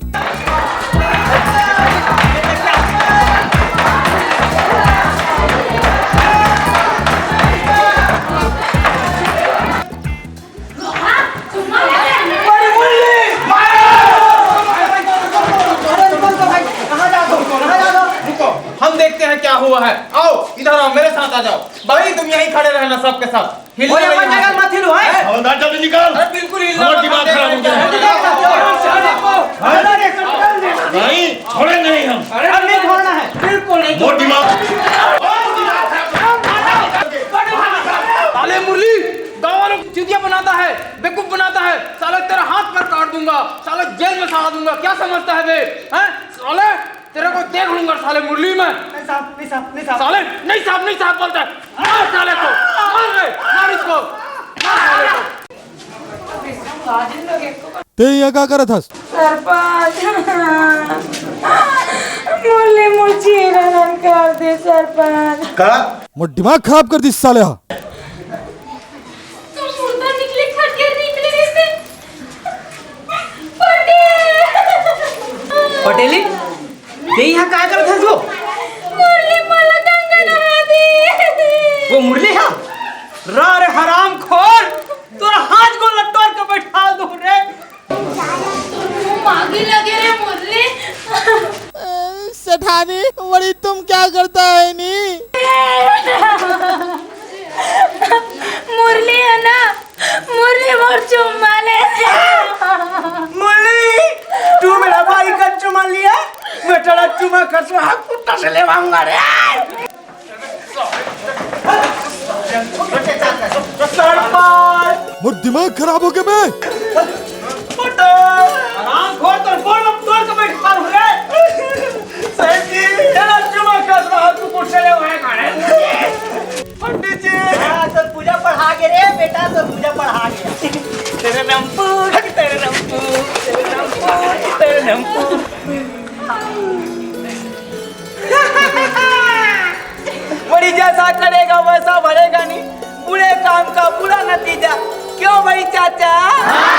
हम देखते हैं क्या हुआ है। आओ इधर आओ, मेरे साथ आ जाओ। भाई तुम यहीं खड़े रहना सबके साथ। जल्दी निकाल। अरे बिल्कुल दिमाग खराब हो गया। नहीं छोड़ेंगे नहीं हम। नहीं छोड़ना है, बिल्कुल नहीं। बहुत दिमाग। साले मुरली गाँव वालों को चुतिया बनाता है, बेवकूफ बनाता है। साले तेरा हाथ पर काट दूंगा, साले जेल में सड़ा दूंगा। क्या समझता है बे? हैं साले तेरे को देख लूंगा साले मुरली में। नहीं साहब साले नहीं साहब बोलता है। मार साले को, मार इसको, मार साले को। ते यहाँ क्या करत हस? सरपंच मुरली मुझे रन कर दे सरपंच। का मोर दिमाग खराब कर दी साले। पटेली ये यहाँ क्या करत है? मुरली मला गंगा नहा दी। वो मुरली है रे हराम खोर, तोरा हाथ को लटोर के बैठा दो रे। मांगी लगे रे मुरली। सेठानी बड़ी तुम क्या करता है नी? मुरली है ना, मुरली मोर चुम्मा ले। मुरली तू मेरा भाई का चुमा लिया, मैं तेरा चुमा कसवा कुत्ता से लेवाऊंगा रे। मोर दिमाग खराब हो गया मैं। हराम खोर, तो फोन में तोड़ के बैठा हूँ रे। भतीजा क्यों भाई चाचा